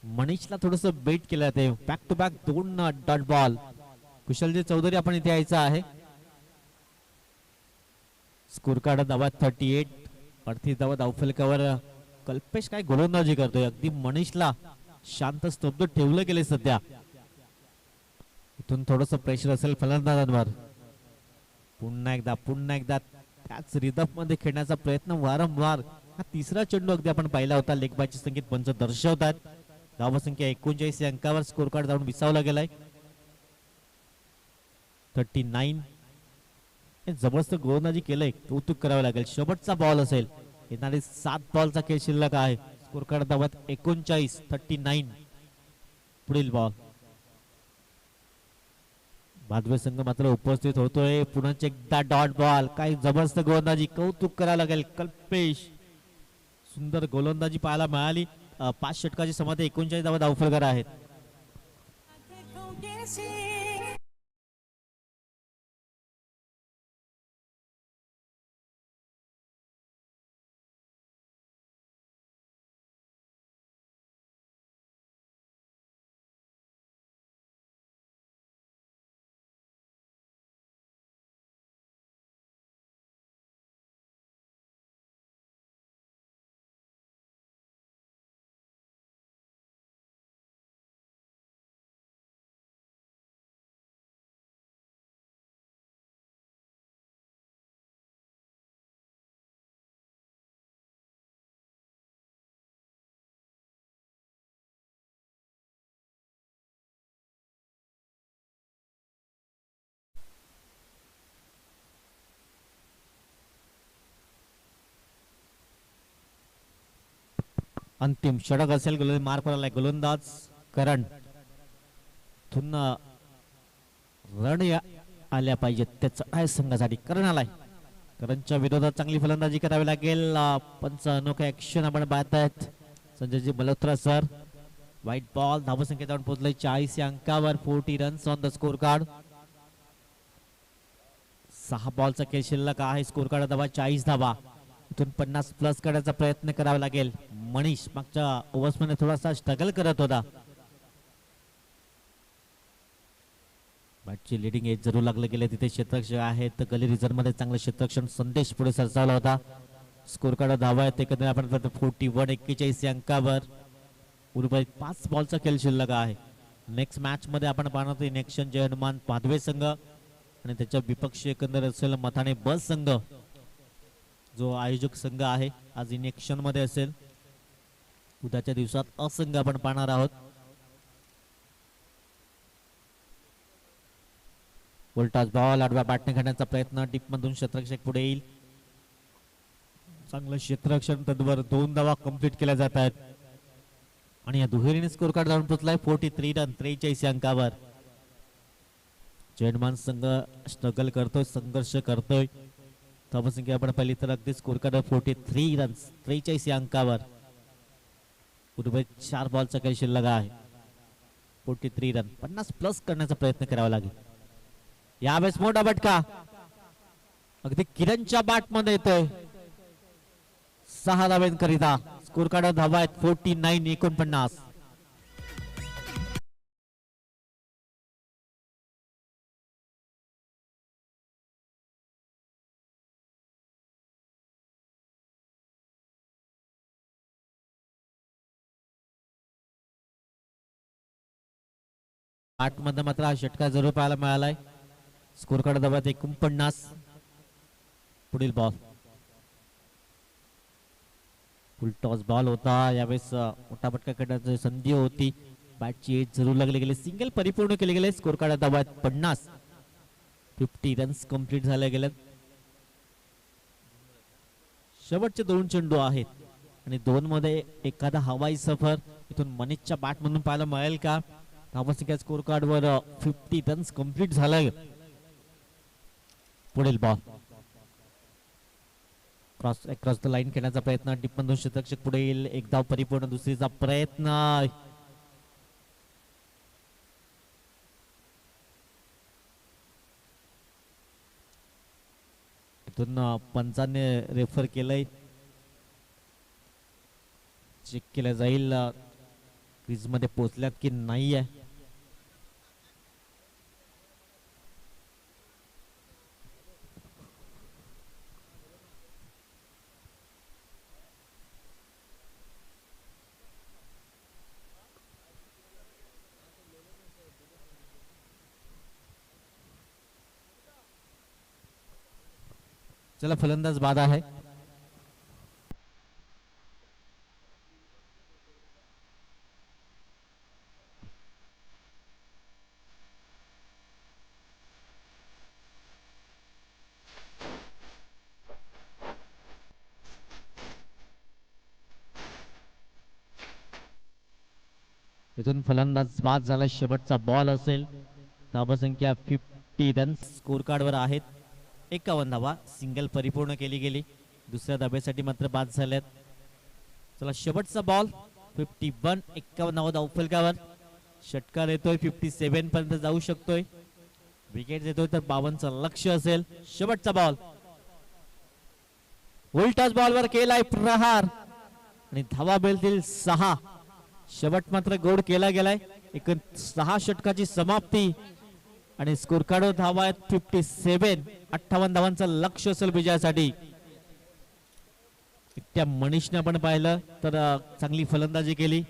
मनीषला थोडस बेट केलं जाते. Back to back 2 dot ball. Kushalji Chaudhary आपण इथे यायचं आहे. स्कोर कार्ड धावा 38. 38 धावा धावफलकावर. कल्पेश काय गोलंदाजी करतोय. अगदी मनीषला शांत स्तब्ध ठेवलं गेले सध्या. इथून थोडस प्रेशर असेल फलंदाजांवर. पुन्हा एकदा त्याच रिदम मध्ये खेळण्याचा प्रयत्न वारंवार. हा 3रा चेंडू अगदी आपण पाहिला होता. लेगबायचे संकेत पंच दर्शवतात. धावसंख्या 39 या अंकावर. स्कोर कार्ड जाऊन विसावला गेलाय 39. जबरदस्त गोलंदाजी केलंय. कौतुक करावं लागेल. शेवटचा बॉल असेल. येणारे 7 बॉलचा खेळ शिल्लक आहे. स्कोर कार्ड धावत 39. 39. पुढील बॉल. भादवे संघ मात्र उपस्थित होतोय. पुन्हा एकदा डॉट बॉल. काय जबरदस्त गोलंदाजी. कौतुक करावं लागेल. कल्पेश सुंदर गोलंदाजी पाहायला मिळाली. 5 षटकाची समाधी 39 धावा धावफलकार आहेत. अंतिम षटक असेल. मार्क आलाय गोलंदाज करण. रन आल्या पाहिजेत त्याचं आहे संघासाठी. करण आलाय. करणच्या विरोधात चांगली फलंदाजी करावी लागेल. पंच अनोखा ऍक्शन आपण पाहतायत. Sanjayji Malhotra sir. White ball. धावसंख्या जाऊन पोहोचले 40 या अंकावर. 40 runs on the score card. 6 बॉलचा खेळ शिल्लक आहे. स्कोर कार्ड धावा 40 धावा. इथून 50 प्लस करण्याचा प्रयत्न करावा लागेल. मनीष मागच्या ओव्हर्स मध्ये थोडासा स्ट्रगल करत होता. बॅटची लिडिंग एज जरूर लागले गेले. तिथे क्षेत्ररक्षक आहेत. गली रिझर्व मध्ये चांगलं क्षेत्ररक्षण संदेश पुढे सरसावला होता. स्कोर कार्ड धावा आहेत एकंदरीत आपण 41 41 या अंकावर. उर्वरित 5 बॉलचा खेळ शिल्लक आहे. नेक्स्ट मॅच मध्ये आपण पाहणार इन ऍक्शन जय हनुमान पाधवे संघ आणि त्याच्या विपक्षी एकंदर असेल मथाने बस संघ जो आयोजक संघ आहे. आज इन ऍक्शन मध्ये असेल. उद्याच्या दिवसात असंघ आपण पाहणार आहोत. उलटाच बॉल आडव्या बॅटने घेण्याचा प्रयत्न. टीप मधून क्षेत्ररक्षक पुढे येईल. चांगलं क्षेत्ररक्षण तद्वर 2 धावा कंप्लीट केल्या जात आहेत आणि या दुहेरीने स्कोर कार्ड जाऊन पोहोचलाय 43 रन 43 अंकावर. जयमान संघ स्ट्रगल करतोय. संघर्ष करतोय. धावसंख्या आपण पाहिली तर अगदी स्कोर कार्ड 43 रन्स 43 या अंकावर. उर्वरित 4 बॉलचा काही शिल्लक आहे. 43 रन 50 प्लस करण्याचा प्रयत्न करावा लागेल. यावेळेस मोठा बटका अगदी किरणच्या बॅट मध्ये येतोय. 6 धावांकरिता. स्कोर कार्ड धावा आहेत 49 49. आठ मध्ये मात्र हा षटकार जरूर पाहायला मिळालाय. स्कोर कार्ड धावा 49. पुढील बॉल फुल टॉस बॉल होता. यावेळेस मोठा फटका करण्याची संधी होती. बॅटची एज जरूर लागली गेली. सिंगल परिपूर्ण केले गेले. स्कोर कार्ड धावा 50. 50 रन्स कंप्लीट झाले गेले. शेवटचे 2 चेंडू आहेत आणि 2 मध्ये एखादा हवाई सफर इथून मनीषच्या बॅट मधून पाहायला मिळेल का. धावसंख्या स्कोर कार्ड वर 50 रन्स कंप्लीट झालाय. पुढील बॉल क्रॉस द लाईन खेळण्याचा प्रयत्न. टिप मधून क्षेत्ररक्षक पुढे येईल. एक धाव परिपूर्ण. दुसरीचा प्रयत्न. इथून पंचाने रेफर केलंय. चेक केलं जाईल क्रीज मध्ये पोहोचल्यात की नाही आहे. चला फलंदाज बाद आहे. इथून फलंदाज बाद झाला. शेवटचा बॉल असेल. धावसंख्या 50 रन्स स्कोर कार्ड वर आहेत. 51 धावा. सिंगल परिपूर्ण केली गेली. दुसऱ्या धाब्यासाठी मात्र बाद झाल्यात. चला शेवटचा बॉल 51. 51 धावा धावफलकावर. षटकार येतोय 57 पर्यंत जाऊ शकतोय. विकेट येतोय तर 52चं लक्ष असेल. शेवटचा बॉल. उलटाच बॉलवर केलाय प्रहार आणि धावा मिळतील 6. शेवट मात्र गोड केला गेलाय. 6 षटकाची समाप्ती आणि स्कोर कार्ड धावा आहेत 57. 58 धावांचं लक्ष असेल विजयासाठी. त्या मनीषने आपण पाहिलं तर चांगली फलंदाजी केली.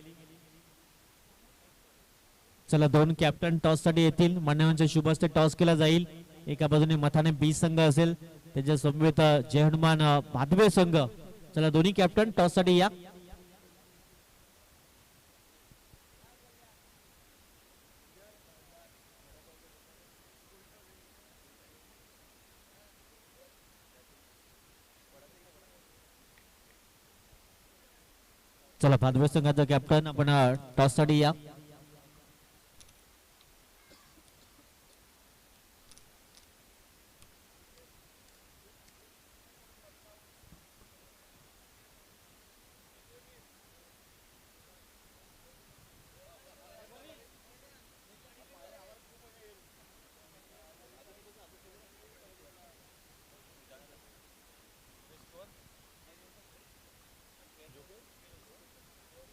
चला 2 कॅप्टन टॉस साठी येतील. मान्यवरांच्या शुभ हस्ते टॉस केला जाईल. एका बाजूने मथाने बी संघ असेल. त्याच्या समवेत जय हनुमान भादवे संघ. चला दोन्ही कॅप्टन टॉस साठी या. चला भादवे संघाचा कॅप्टन आपण टॉस साठी या.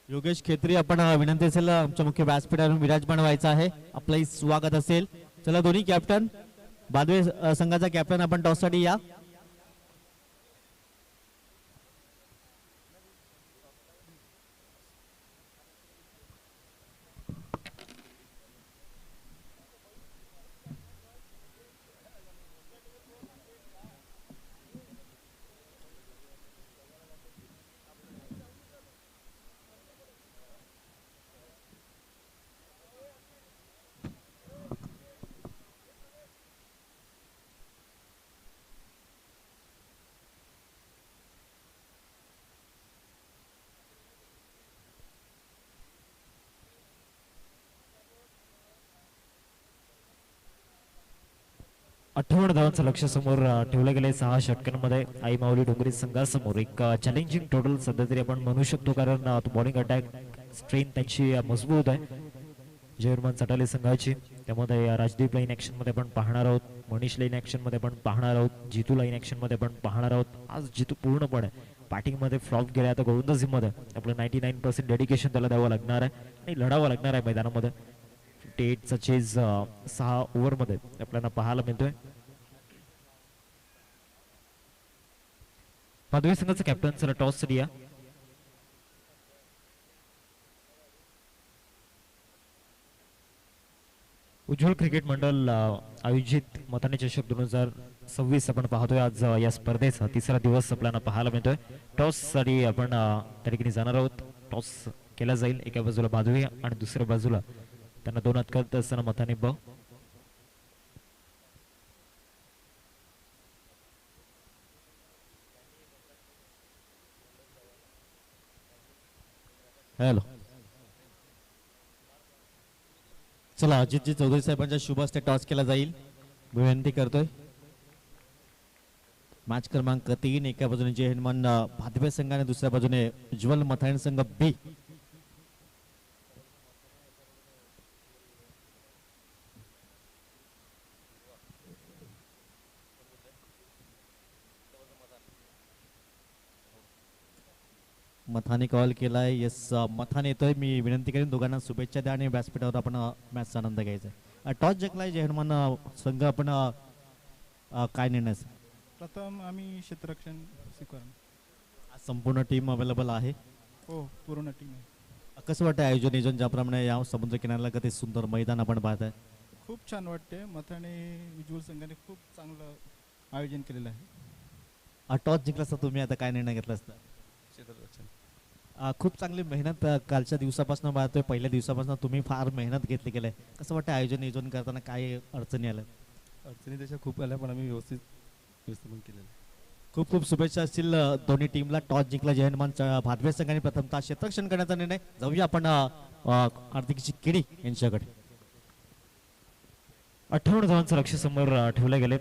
योगेश खेत्री आपण विनंती असेल आमच्या मुख्य व्यासपीठावरून विराजमान व्हायचं आहे. आपलंही स्वागत असेल. चला दोन्ही कॅप्टन भादवे संघाचा कॅप्टन आपण टॉस साठी या. अठ्ठावन्न धावांचं लक्ष समोर ठेवलं गेलंय 6 षटकांमध्ये. आई माऊली डोंगरी संघासमोर एक चॅलेंजिंग टोटल सध्या तरी आपण म्हणू शकतो, कारण बॉलिंग अटॅक स्ट्रेन त्यांची मजबूत आहे जयवर्मन चटाले संघाची. त्यामध्ये राजदीप लाईन ऍक्शन मध्ये आपण पाहणार आहोत, मनीष लाईन ऍक्शन मध्ये आपण पाहणार आहोत, जितू लाईन ऍक्शन मध्ये आपण पाहणार आहोत. आज जितू पूर्णपणे बॅटिंग मध्ये फ्लॉप गेला, आता गोलंदाजी मध्ये आपलं 99% डेडिकेशन त्याला द्यावं लागणार आहे आणि लढावं लागणार आहे मैदानामध्ये. 58चा चेज 6 ओव्हरमध्ये आपल्याला पाहायला मिळतोय. भादवे संघाचा कॅप्टन चला टॉस साठी या. उज्ज्वल क्रिकेट मंडळ आयोजित मताने चषक 2026 आपण पाहतोय. आज या स्पर्धेचा तिसरा दिवस आपल्याला पाहायला मिळतोय. टॉस साठी आपण त्या ठिकाणी जाणार आहोत. टॉस केला जाईल. एका बाजूला भादवे आणि दुसऱ्या बाजूला त्यांना 2 करत असताना मताने ब. हॅलो, चला अजितजी चौधरी साहेबांच्या शुभ हस्ते टॉस केला जाईल. विनंती करतोय. मॅच क्रमांक 3 एका बाजूने जय हनुमान भादवे संघ आणि दुसऱ्या बाजूने उज्ज्वल मथाण संघ बी. मथाने कॉल केलाय. येस, मथान येतोय. मी विनंती करेन दोघांना शुभेच्छा द्या आणि व्यासपीठावर आपण मॅचचा आनंद घ्यायचा. टॉस जिंकलाय जय हनुमान संघ. आपण काय निर्णय? प्रथम आम्ही क्षेत्ररक्षण स्वीकार. आज संपूर्ण टीम अवेलेबल आहे. हो, पूर्ण टीम आहे. कसं वाटतं आयोजन नियोजन ज्याप्रमाणे या समुद्र किनाऱ्याला कधी सुंदर मैदान आपण पाहत आहे? खूप छान वाटते. मथाणे उज्ज्वल संघाने खूप चांगलं आयोजन केलेलं आहे. टॉस जिंकला असता तुम्ही आता काय निर्णय घेतला असता? क्षेत्ररक्षण. खूप चांगली मेहनत कालच्या दिवसापासून पाहतोय. पहिल्या दिवसापासून तुम्ही फार मेहनत घेतली गेलाय. कसं वाटतं आयोजन नियोजन करताना काय अडचणी आल्या? अडचणी त्याच्या खूप आल्या, पण आम्ही व्यवस्थित व्यवस्थापन केलेलं आहे. खूप खूप शुभेच्छा असतील दोन्ही टीमला. टॉस जिंकला जय हनुमान भादवे संघाने प्रथमतः क्षेत्ररक्षण करण्याचा निर्णय. जाऊया आपण हार्दिक केडी यांच्याकडे. 58 धावांचं लक्ष समोर ठेवलं गेले.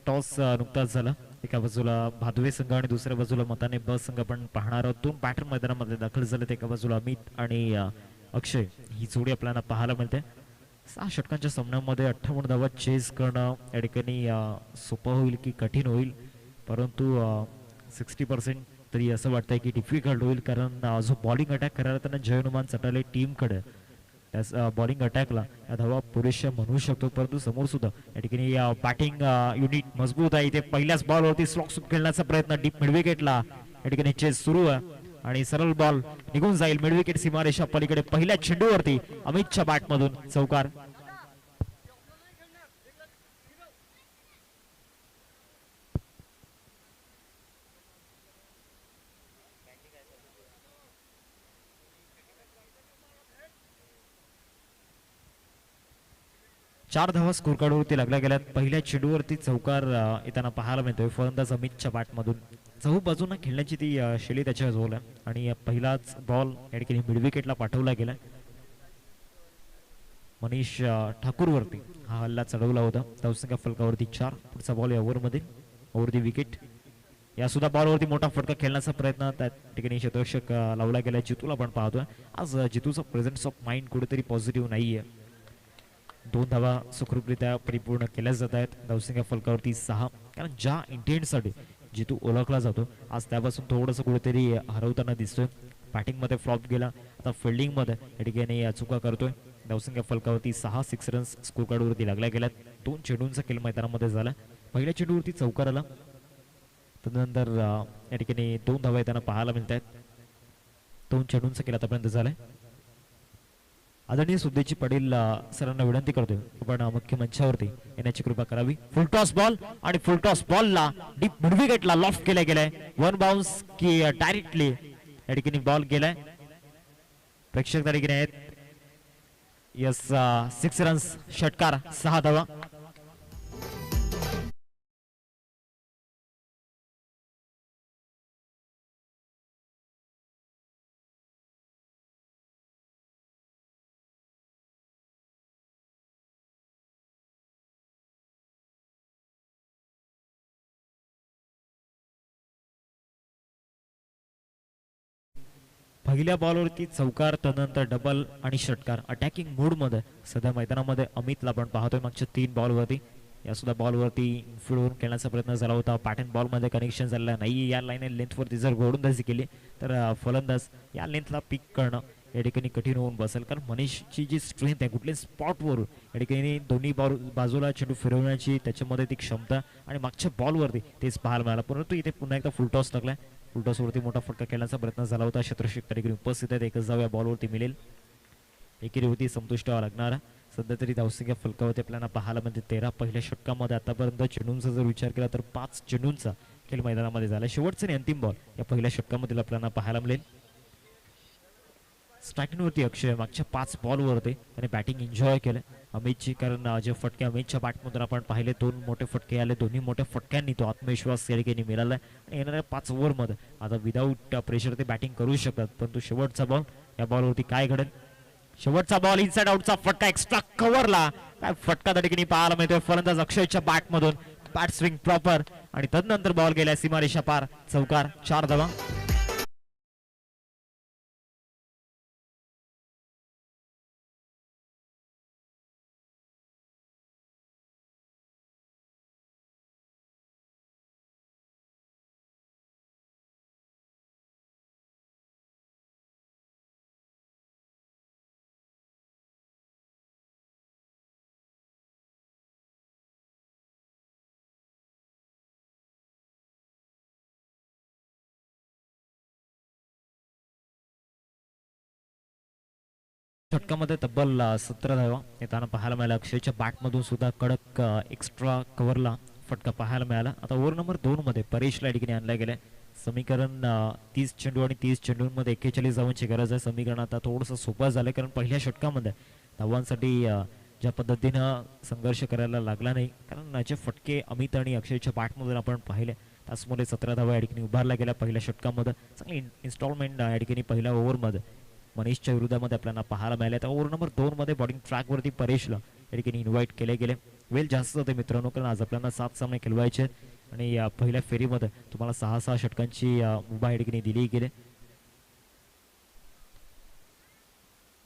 टॉस नुकताच झाला. एका बाजूला भादवे संघ आणि दुसऱ्या बाजूला मताने ब संघ आपण पाहणार आहोत. 2 बॅटर मैदानामध्ये दाखल झालेत. एका बाजूला अमित आणि अक्षय ही जोडी आपल्याला पाहायला मिळते. 6 षटकांच्या सामन्यामध्ये 58 धावा चेस करणं या ठिकाणी सोपं होईल की कठीण होईल, परंतु 60% तरी असं वाटतंय की डिफिकल्ट होईल, कारण जो बॉलिंग अटॅक करायला त्यांना जय हनुमान चटाले टीमकडे त्या बॉलिंग अटॅकला या धावा पुरेशा म्हणू शकतो, परंतु समोर सुद्धा या ठिकाणी बॅटिंग युनिट मजबूत आहे. इथे पहिल्याच बॉलवरती स्लॉक खेळण्याचा प्रयत्न डीप मिडविकेटला या ठिकाणी चेस सुरू आहे आणि सरळ बॉल निघून जाईल मिडविकेट सीमारेषा पलीकडे. पहिल्या चेंडूवरती अमितच्या बॅटमधून चौकार. चार धावा स्कोर कार्डवरती लागल्या गेल्यात. पहिल्या चेंडूवरती चौकार येताना पाहायला मिळतोय. फलंदाज अमितच्या बॅटमधून चहू बाजूंना खेळण्याची ती शैली त्याच्या जवळ आहे आणि पहिलाच बॉल या ठिकाणी मिड विकेटला पाठवला गेला. मनीष ठाकूर वरती हा हल्ला चढवला होता. धावसंख्या फलकावरती 4. पुढचा बॉल या ओव्हरमध्ये ओव्हर दी विकेट. या सुद्धा बॉलवरती मोठा फटका खेळण्याचा प्रयत्न त्या ठिकाणी क्षेत्ररक्षक लावला गेला. जितूला आपण पाहतोय आज जितूचा प्रेझेन्स ऑफ माइंड कुठेतरी पॉझिटिव्ह नाहीये. 2 धावा सुखरूपरित्या परिपूर्ण केल्या जात आहेत. धावसंख्या फलकावरती 6. कारण ज्या इंटेंटसाठी जितू ओळखला जातो आज त्यापासून थोडंसं कुठेतरी हरवताना दिसतोय. बॅटिंगमध्ये फ्लॉप गेला, आता फिल्डिंगमध्ये या ठिकाणी चुका करतोय. धावसंख्या फलकावरती 6. 6 रन्स स्कोर कार्डवरती लागल्या गेल्यात. 2 चेंडूंचा खेळ मैदानामध्ये झाला. पहिल्या चेंडूवरती चौकार आला, तदनंतर या ठिकाणी 2 धावा येताना पाहायला मिळत आहेत. 2 चेंडूंचा खेळ आतापर्यंत झालाय. आदरणीय सुद्धेची पाटील सरांना विनंती करतोय आपण मुख्य मंचावरती येण्याची कृपा करावी. फुल टॉस बॉल आणि फुल टॉस बॉलला डीप मिड विकेटला लॉफ्ट केला गेलाय. 1 बाउन्स की डायरेक्टली या ठिकाणी बॉल गेलाय. प्रेक्षक त्या ठिकाणी आहेत. यस 6 रन्स षटकार 6 धावा. पहिल्या बॉलवरती चौकार, त्यानंतर डबल आणि षटकार. अटॅकिंग मूड मध्ये सध्या मैदानामध्ये अमितला आपण पाहतोय. मागच्या 3 बॉलवरती या सुद्धा बॉलवरती इनफिल्डवरून खेळण्याचा प्रयत्न झाला होता. पॅटर्न बॉलमध्ये कनेक्शन झालेला नाही. या लाईन लेंथवरती जर गोलंदाजी केली तर फलंदाज या लेंथला पिक करणं या ठिकाणी कठीण होऊन बसेल. कारण मनीषची जी स्ट्रेंथ आहे कुठल्याही स्पॉटवरून या ठिकाणी दोन्ही बाजूला चेंडू फिरवण्याची त्याच्यामध्ये ती क्षमता आणि मागच्या बॉलवरती तेच पाहायला मिळालं. परंतु इथे पुन्हा एकदा फुलटॉस टाकलाय. फुलटॉसवरती मोठा फटका खेळण्याचा प्रयत्न झाला होता. क्षेत्ररक्षक त्या ठिकाणी उपस्थित आहेत. एकच धाव या बॉलवरती मिळेल. एकेरीवरती संतुष्ट व्हावं लागणार. सध्या तरी धावसंख्या फलकावरती आपल्याला पाहायला म्हणजे 13. पहिल्या षटकामध्ये आतापर्यंत चेंडूंचा जर विचार केला तर 5 चेंडूंचा खेळ मैदानामध्ये झाला. शेवटचा आणि अंतिम बॉल या पहिल्या षटकामध्ये आपल्याला पाहायला मिळेल. स्ट्रायकिंगवरती अक्षय मागच्या 5 बॉलवरती त्याने बॅटिंग एन्जॉय केलं अमितची. कारण जे फटके अमितच्या बॅटमधून आपण पाहिले 2 मोठे फटके आले. दोन्ही मोठ्या फटक्यांनी तो आत्मविश्वास या ठिकाणी मिळाला आणि येणाऱ्या 5 ओव्हरमध्ये आता विदाऊट प्रेशर ते बॅटिंग करू शकतात. परंतु शेवटचा बॉल या बॉलवरती काय घडेल. शेवटचा बॉल इनसाइड आउटचा फटका एक्स्ट्रा कव्हरला. काय फटका त्या ठिकाणी पाहायला मिळतोय फलंदाज अक्षयच्या बॅटमधून. बॅट स्विंग प्रॉपर आणि तदनंतर बॉल गेला सीमारेषा पार. चौकार 4 धावा. षटकामध्ये तब्बल 17 धावा येताना पाहायला मिळाला. अक्षयच्या बॅटमधून सुद्धा कडक एक्स्ट्रा कव्हरला फटका पाहायला मिळाला. आता ओव्हर नंबर 2 मध्ये परेशला ठिकाणी आणला गेलाय. समीकरण 30 चेंडू आणि 30 चेंडूंमध्ये 41 धावांची गरज आहे. समीकरण आता थोडंसं सोपं झालंय कारण पहिल्या षटकामध्ये धावांसाठी ज्या पद्धतीनं संघर्ष करायला लागला नाही. कारण जे फटके अमित आणि अक्षयच्या बॅटमधून आपण पाहिले त्याचमुळे 17 धावा या ठिकाणी उभारल्या गेल्या पहिल्या षटकामध्ये. चांगली इन्स्टॉलमेंट या ठिकाणी पहिल्या ओव्हरमध्ये मनीषच्या विरोधामध्ये आपल्याला पाहायला मिळाले. तर ओव्हर नंबर 2 मध्ये बॉलिंग ट्रॅकवरती परेशला या ठिकाणी इन्व्हाइट केले गेले. वेळ जास्त होते मित्रांनो कारण आज आपल्याला 7 सामने खेळवायचे आणि पहिल्या फेरीमध्ये तुम्हाला 6 षटकांची मुभा या ठिकाणी दिली गेली.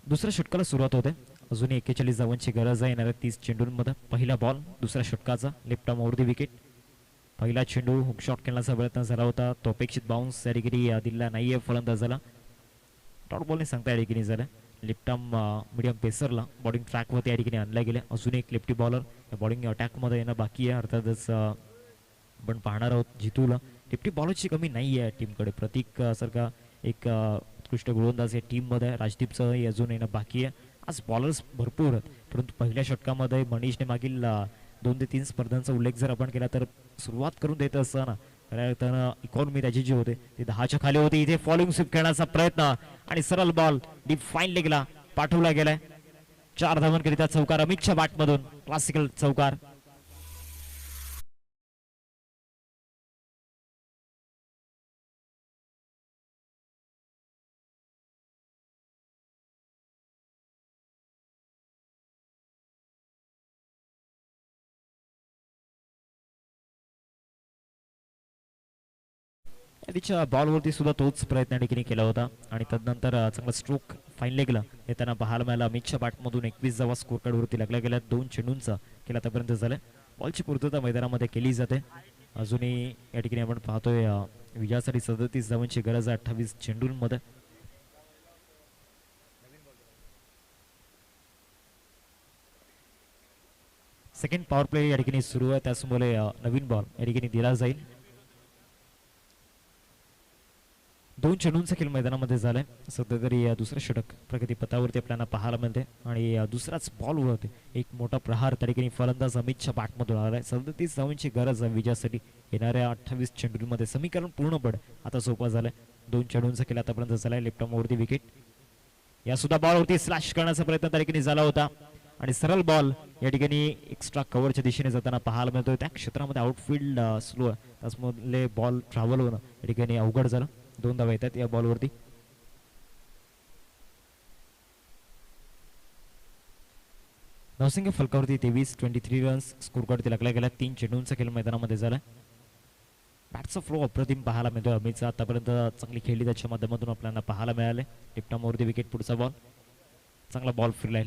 दुसऱ्या षटकाला सुरुवात होते. अजूनही 41 धावांची गरज आहे येणाऱ्या 30 चेंडूंमध्ये. पहिला बॉल दुसऱ्या षटकाचा left arm over the wicket. पहिला चेंडू हुक शॉट खेळण्याचा प्रयत्न झाला होता. तो अपेक्षित बाउन्स या ठिकाणी दिला नाहीये फलंदाजाला. डॉट बॉलने सांगता या ठिकाणी झालं. लेफ्ट आर्म मीडियम पेसरला बॉलिंग ट्रॅकवरती या ठिकाणी आणला गेले. अजून एक लेफ्टी बॉलर बॉलिंग अटॅकमध्ये येणं बाकी आहे. अर्थातच आपण पाहणार आहोत जितूला. लेफ्टी बॉलरची कमी नाही आहे टीमकडे. प्रतीक सारखा एक उत्कृष्ट गोलंदाज या टीममध्ये राजदीपचं अजून येणं बाकी आहे. आज बॉलर्स भरपूर आहेत परंतु पहिल्या षटकामध्ये मनीषने मागील 2 ते 3 स्पर्धांचा उल्लेख जर आपण केला तर सुरुवात करून देत असताना खऱ्या इकॉनॉमी त्याची जी होते ती 10च्या खाली होती. इथे फॉलोइंग स्वीप खेळण्याचा प्रयत्न आणि सरळ बॉल डीप फाईन लेगला पाठवला गेलाय. 4 धावांकरिता चौकार अमितच्या बॅटमधून. क्लासिकल चौकार. तिच्या बॉलवरती सुद्धा तोच प्रयत्न या ठिकाणी केला होता आणि तदनंतर चांगला स्ट्रोक फाईन लेगला येताना पाहायला मिळाला. अमितच्या बॅटमधून 21 धावा स्कोर कार्डवरती लागल्या गेल्या. 2 चेंडूंचा केला आतापर्यंत झालं. बॉलची पूर्तता मैदानामध्ये केली जाते. अजूनही या ठिकाणी आपण पाहतोय विजयासाठी 37 धावांची गरज आहे 28 चेंडूंमध्ये. सेकंड पॉवर प्ले या ठिकाणी सुरू आहे. त्यासमुळे नवीन बॉल या ठिकाणी दिला जाईल. 2 चेंडूंचा खेळ मैदानामध्ये झालाय. सध्या तरी दुसरं षटक प्रगतीपथावरती आपल्याला पाहायला मिळते आणि दुसराच बॉलवरती एक मोठा प्रहार त्या ठिकाणी फलंदाज अमितच्या बॅटमधून आलाय. 37 धावांची गरज आहे विजयासाठी. येणाऱ्या 28 चेंडूंमध्ये समीकरण पूर्णपणे आता सोपं झालंय. 2 चेंडूंचा खेळ आतापर्यंत झालाय. लेफ्ट आर्मवरती विकेट. या सुद्धा बॉलवरती स्लॅश करण्याचा प्रयत्न त्या ठिकाणी झाला होता आणि सरळ बॉल या ठिकाणी एक्स्ट्रा कव्हरच्या दिशेने जाताना पाहायला मिळतोय. त्या क्षेत्रामध्ये आउटफील्ड स्लो आहे. त्याचमुळे बॉल ट्रॅव्हल होणं या ठिकाणी अवघड झालं. 2 धावा येतात या बॉलवरती. नवसिंग फलकावरती 23 रन्स स्कोर कार्डवरती लागल्या गेल्या. 3 चेंडूंचा खेळ मैदानामध्ये झाला. बॅटचा फ्लो अप्रतिम पाहायला मिळतोय. अमितचा आतापर्यंत चांगली खेळली त्याच्या माध्यमातून आपल्याला पाहायला मिळाले. लेफ्टामवरती विकेट. पुढचा बॉल चांगला बॉल फिरला.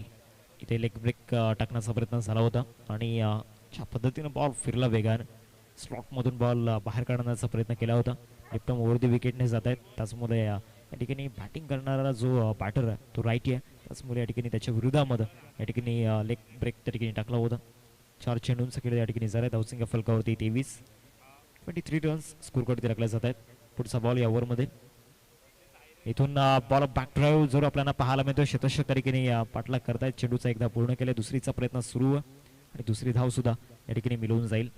इथे लेग ब्रेक टाकण्याचा प्रयत्न झाला होता आणि ज्या पद्धतीनं बॉल फिरला वेगानं स्लॉटमधून बॉल बाहेर काढण्याचा प्रयत्न केला होता. लेफ्टम ओव्हर द विकेटने जात आहेत. त्याचमुळे या ठिकाणी बॅटिंग करणारा जो बॅटर आहे तो राईटी आहे. त्याचमुळे या ठिकाणी त्याच्या विरोधामध्ये या ठिकाणी लेग ब्रेक त्या ठिकाणी टाकला होता. 4 चेंडूंचा खेळ या ठिकाणी झाला. धावसंख्या फलकावरती 23 रन्स स्कोर कार्डवरती राखल्या जात आहेत. पुढचा बॉल या ओव्हरमध्ये. इथून बॉल बॅक ड्राईव्ह जर आपल्याला पाहायला मिळतो. शतशः तरीकेने पाठलाग करतायत. चेंडूचा एकदा पूर्ण केला. दुसरीचा प्रयत्न सुरू आहे आणि दुसरी धाव सुद्धा या ठिकाणी मिळवून जाईल.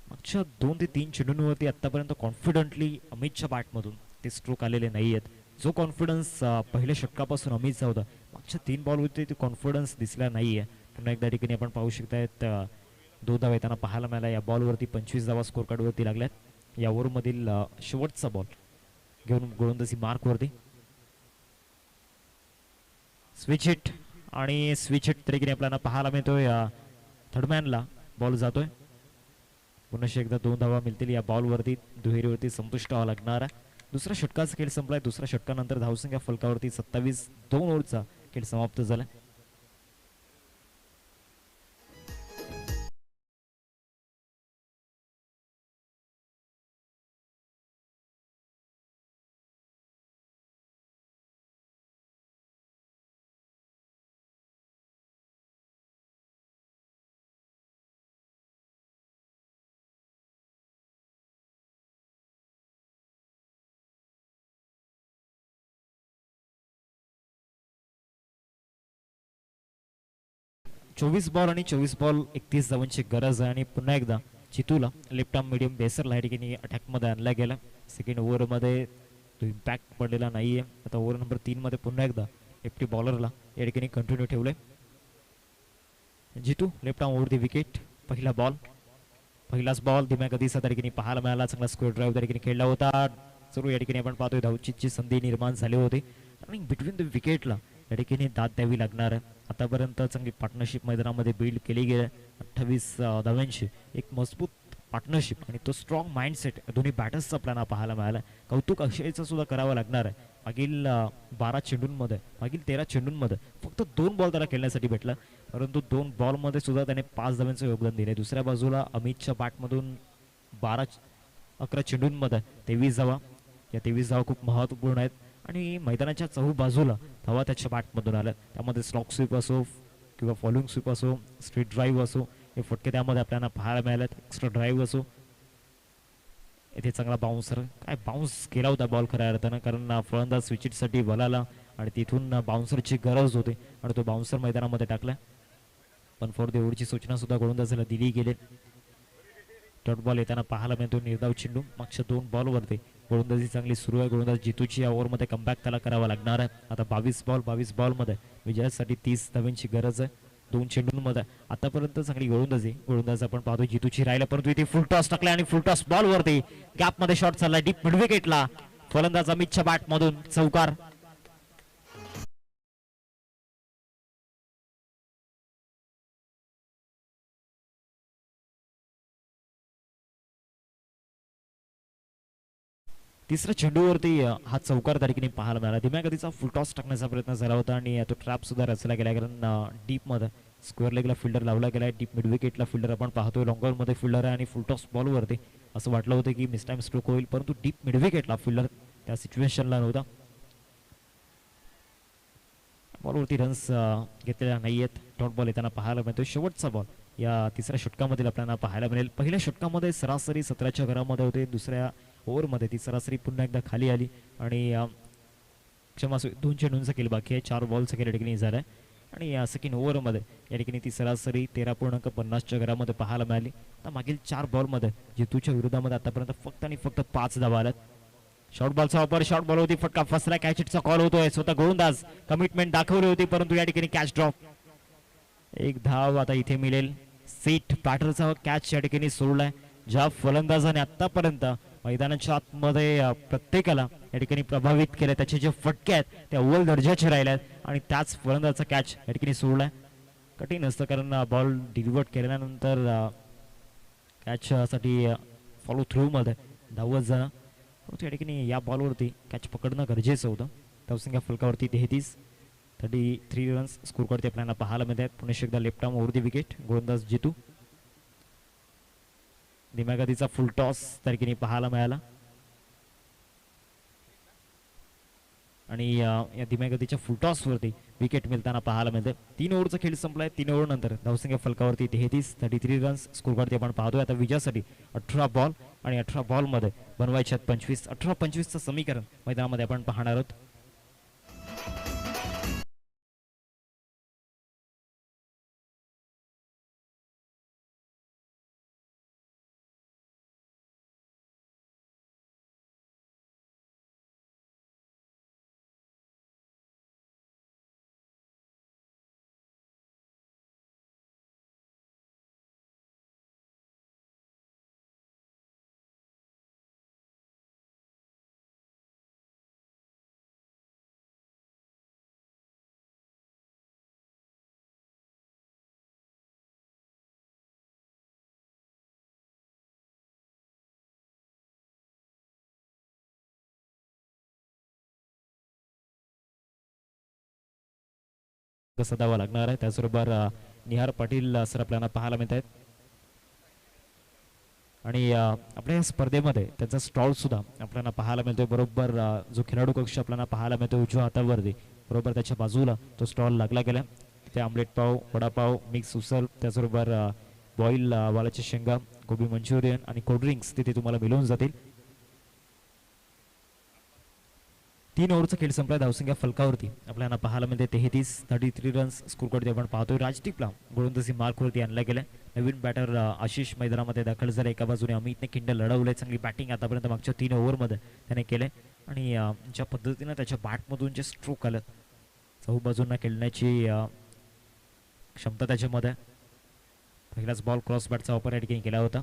मागच्या 2 ते 3 चेंडूंवरती आतापर्यंत कॉन्फिडंटली अमितच्या बॅटमधून ते स्ट्रोक आलेले नाही आहेत. जो कॉन्फिडन्स पहिल्या षटकापासून अमितचा होता मागच्या 3 बॉलवरती ते कॉन्फिडन्स दिसला नाही आहे. पुन्हा एकदा ठिकाणी आपण पाहू शकतायत 2 धावा येताना पाहायला मिळाला. या बॉलवरती 25 धावा स्कोर कार्डवरती लागल्यात. या ओव्हरमधील शेवटचा बॉल घेऊन गोलंदाजी मार्कवरती. स्विच हिट आणि स्विच हिट तरीकेने आपल्याला पाहायला मिळतोय. थर्डमॅनला बॉल जातोय. पुन्हा एकदा 2 धावा मिळतील. या बॉलवरती दुहेरीवरती संपुष्ट व्हावं लागणार आहे. दुसरा षटकाचा खेळ संपलाय. दुसऱ्या षटकानंतर धावसंख्या फलकावरती 27. 2 ओव्हरचा खेळ समाप्त झाला. चोवीस बॉल आणि 24 बॉल 31 धावांची गरज आहे आणि पुन्हा एकदा चितूला लेफ्ट आर्म मीडियम बेसरला या ठिकाणी अटॅकमध्ये आणला गेला. सेकंड ओव्हरमध्ये तो इम्पॅक्ट पडलेला नाहीये. आता ओव्हर नंबर 3 मध्ये पुन्हा एकदा लेफ्टी बॉलरला या ठिकाणी कंटिन्यू ठेवलंय. Jitu left arm over the wicket. पहिलाच बॉल धीम्या गतीचा त्या ठिकाणी पाहायला मिळाला. चांगला स्क्वेअर ड्राईव्ह त्या ठिकाणी खेळला होता. जरूर या ठिकाणी आपण पाहतोय धावचीची संधी निर्माण झाली होती आणि बिटवीन द विकेटला या ठिकाणी दाद द्यावी लागणार आहे. आतापर्यंत चांगली पार्टनरशिप मैदानामध्ये बिल्ड केली गेली. 28 धावांची एक मजबूत पार्टनरशिप आणि तो स्ट्रॉंग माइंडसेट दोन्ही बॅटर्सचा आपल्याला पाहायला मिळाला. कौतुक अक्षयचं सुद्धा करावं लागणार आहे. मागील 13 चेंडूंमध्ये फक्त 2 बॉल त्याला खेळण्यासाठी भेटला, परंतु 2 बॉलमध्ये सुद्धा त्याने 5 धावांचं योगदान दिले. दुसऱ्या बाजूला अमितच्या बॅटमधून 11 चेंडूंमध्ये 23 धावा. या 23 धावा खूप महत्त्वपूर्ण आहेत आणि मैदानाच्या चहूबाजूला धावा त्याच्या बॅटमधून आल्या. त्यामध्ये स्लॉक स्वीप असो किंवा फॉलोइंग स्वीप असो, स्ट्रेट ड्राईव्ह असो, हे फटके त्यामध्ये आपल्याला पाहायला मिळालेत. एक्स्ट्रा ड्राईव्ह असो, इथे चांगला बाउन्सर काय बाउन्स केला होता बॉल खऱ्या अर्थानं, कारण फलंदाज स्विचिटसाठी बलाला आणि तिथून बाउन्सरची गरज होती आणि तो बाउन्सर मैदानामध्ये टाकला. पण फॉर द ओव्हरची सूचना सुद्धा गोलंदाजाला दिली गेली. डॉट बॉल येताना पाहायला मिळतो निर्धाव चेंडू. मागच्या 2 बॉलवरती गोलंदाजी चांगली सुरू आहे. गोलंदाज जितूची या ओव्हरमध्ये कमबॅक त्याला करावा लागणार आहे. आता 22 बॉलमध्ये विजयासाठी 30 धावांची गरज आहे. 2 चेंडूंमध्ये आतापर्यंत चांगली गोलंदाज आपण पाहतो जितूची राहिला, परंतु इथे फुल टॉस टाकला आणि फुल टॉस बॉलवरती गॅपमध्ये शॉट चालला डीप मिड विकेटला. फलंदाज अमितच्या बॅटमधून चौकार. तिसऱ्या चेंडूवरती हा चौकार त्या ठिकाणी पाहायला मिळाला. धीम्या गतीचा फुल टॉस टाकण्याचा प्रयत्न झाला होता आणि तो ट्रॅप सुद्धा रचला गेला, कारण डीप मध्ये स्क्वेअर लेगला फिल्डर लावला गेला. डीप मिड विकेटला फिल्डर आपण पाहतोय, लॉंगर मध्ये फिल्डर आहे आणि फुल टॉस बॉलवरती असं वाटलं होतं की मिस टाइम स्ट्रोक होईल, परंतु डीप मिड विकेटला फिल्डर त्या सिच्युएशनला नव्हता. बॉलवरती रन्स घेतलेल्या नाही आहेत. डॉट बॉल येताना पाहायला मिळतो. शेवटचा बॉल या तिसऱ्या षटकामध्ये आपल्याला पाहायला मिळेल. पहिल्या षटकामध्ये सरासरी 17च्या घरामध्ये होते, दुसऱ्या ओव्हरमध्ये ती सरासरी पुन्हा एकदा खाली आली आणि क्षमा 2 चेंडूंचा खेळ बाकी आहे, 4 बॉलचा खेळ या ठिकाणी झाला आहे आणि सेकंड ओव्हरमध्ये या ठिकाणी ती सरासरी 13.50च्या घरामध्ये पाहायला मिळाली. आता मागील 4 बॉलमध्ये जितूच्या विरोधामध्ये आतापर्यंत फक्त आणि फक्त 5 धावा आल्यात. शॉर्ट बॉलचा वापर, शॉर्ट बॉल होती, फटका फसला, कॅच हिटचा कॉल होतोय. स्वतः गोलंदाज कमिटमेंट दाखवली होती, परंतु या ठिकाणी कॅच ड्रॉप. एक धाव आता इथे मिळेल. सेट पॅटरचा कॅच या ठिकाणी सोडलाय. ज्या फलंदाजाने आतापर्यंत मैदानाच्या आतमध्ये प्रत्येकाला या ठिकाणी प्रभावित केलं, त्याचे जे फटके आहेत ते अव्वल दर्जाचे राहिले आहेत आणि त्याच फलंदाजाचा कॅच या ठिकाणी सोडलाय. कठीण असतं, कारण बॉल डिलिव्हर्ट केल्यानंतर कॅच साठी फॉलो थ्रू मध्ये धावत जाणं, परंतु या ठिकाणी या बॉलवरती कॅच पकडणं गरजेचं होतं. धावसंख्या फलकावरती 33 रन्स स्कोर करते आपल्याला पाहायला मिळतात. पुणे एकदा left arm over the wicket, गोलंदाज जितू. धीम्या गतीचा फुल टॉस त्या ठिकाणी पाहायला मिळाला आणि या धीम्या गतीच्या फुल टॉस वरती विकेट मिळताना पाहायला मिळते. 3 ओव्हरचा खेळ संपलाय. 3 ओव्हर नंतर धावसंख्या फलकावरती 33 रन्स स्कोर करते आपण पाहतोय. आता विजयासाठी 18 बॉल आणि 18 बॉल मध्ये बनवायचे 25. 18-25चं समीकरण मैदानामध्ये आपण पाहणार आहोत. सदावा लागणार आहे. त्याचबरोबर निहार पाटील सर आपल्याला पाहायला मिळत आहेत आणि आपल्या स्पर्धेमध्ये त्यांचा स्टॉल सुद्धा आपल्याला पाहायला मिळतोय. बरोबर जो खेळाडू कक्ष आपल्याला पाहायला मिळतो उजव्या हातावरती, बरोबर त्याच्या बाजूला तो स्टॉल लागला गेला. तिथे आमलेट पाव, वडापाव, मिक्स उसळ, त्याचबरोबर बॉईल वालाच्या शेंगा, गोबी मंचुरियन आणि कोल्ड्रिंक्स तिथे तुम्हाला मिळून जातील. 3 ओव्हरचा खेळ संपला. धावसंख्या फलकावरती आपल्याला पाहायला मिळते 33 रन्स स्कोर करते आपण पाहतोय. राजदीपला गोलंदाजी मार्कवरती आणला गेला. नवीन बॅटर आशिष मैदानामध्ये दाखल झाला. एका बाजूने अमितने खिंड लढवले. चांगली बॅटिंग आतापर्यंत मागच्या 3 ओव्हरमध्ये त्याने केले आणि ज्या पद्धतीनं त्याच्या बॅटमधून जे स्ट्रोक आलं, चहू बाजूंना खेळण्याची क्षमता त्याच्यामध्ये. पहिलाच बॉल क्रॉस बॅटचा वापर या ठिकाणी केला होता.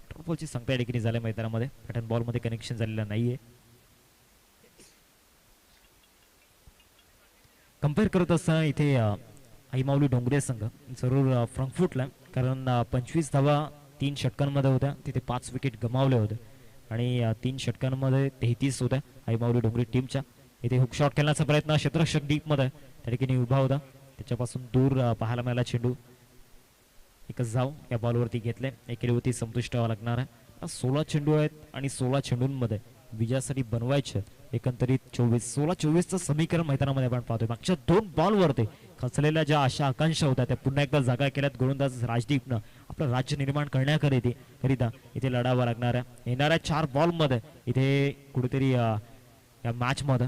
ड्रॉप बॉलची संख्या या ठिकाणी झाल्या मैदानामध्ये. पॅटर्न बॉलमध्ये कनेक्शन झालेलं नाहीये. कम्पेअर करत असताना इथे आईमाऊली डोंगरे संघ जरूर फ्रंट फुटला, कारण 25 धावा 3 षटकांमध्ये होत्या. तिथे 5 विकेट गमावले होते आणि 3 षटकांमध्ये 33 होत्या आईमाऊली डोंगरे टीमच्या. इथे हुक शॉट खेळण्याचा प्रयत्न, क्षेत्ररक्षक डीप मध्ये त्या ठिकाणी उभा होता, त्याच्यापासून दूर पाहायला मिळाला चेंडू. एकच धाव या बॉलवरती घेतले. एकेरीवरती संतुष्ट व्हावं लागणार आहे. 16 चेंडू आहेत आणि 16 चेंडूंमध्ये विजयासाठी बनवायचे एकंदरीत 16-24चं समीकरण मैदानामध्ये आपण पाहतोय. मागच्या 2 बॉलवरती खचलेल्या ज्या आशा आकांक्षा होत्या त्या पुन्हा एकदा जागा केल्यात. गोलंदाज राजदीपनं आपलं राज्य निर्माण करण्याकरिता इथे लढावं लागणार आहे. येणाऱ्या 4 बॉलमध्ये इथे कुठेतरी या मॅचमध्ये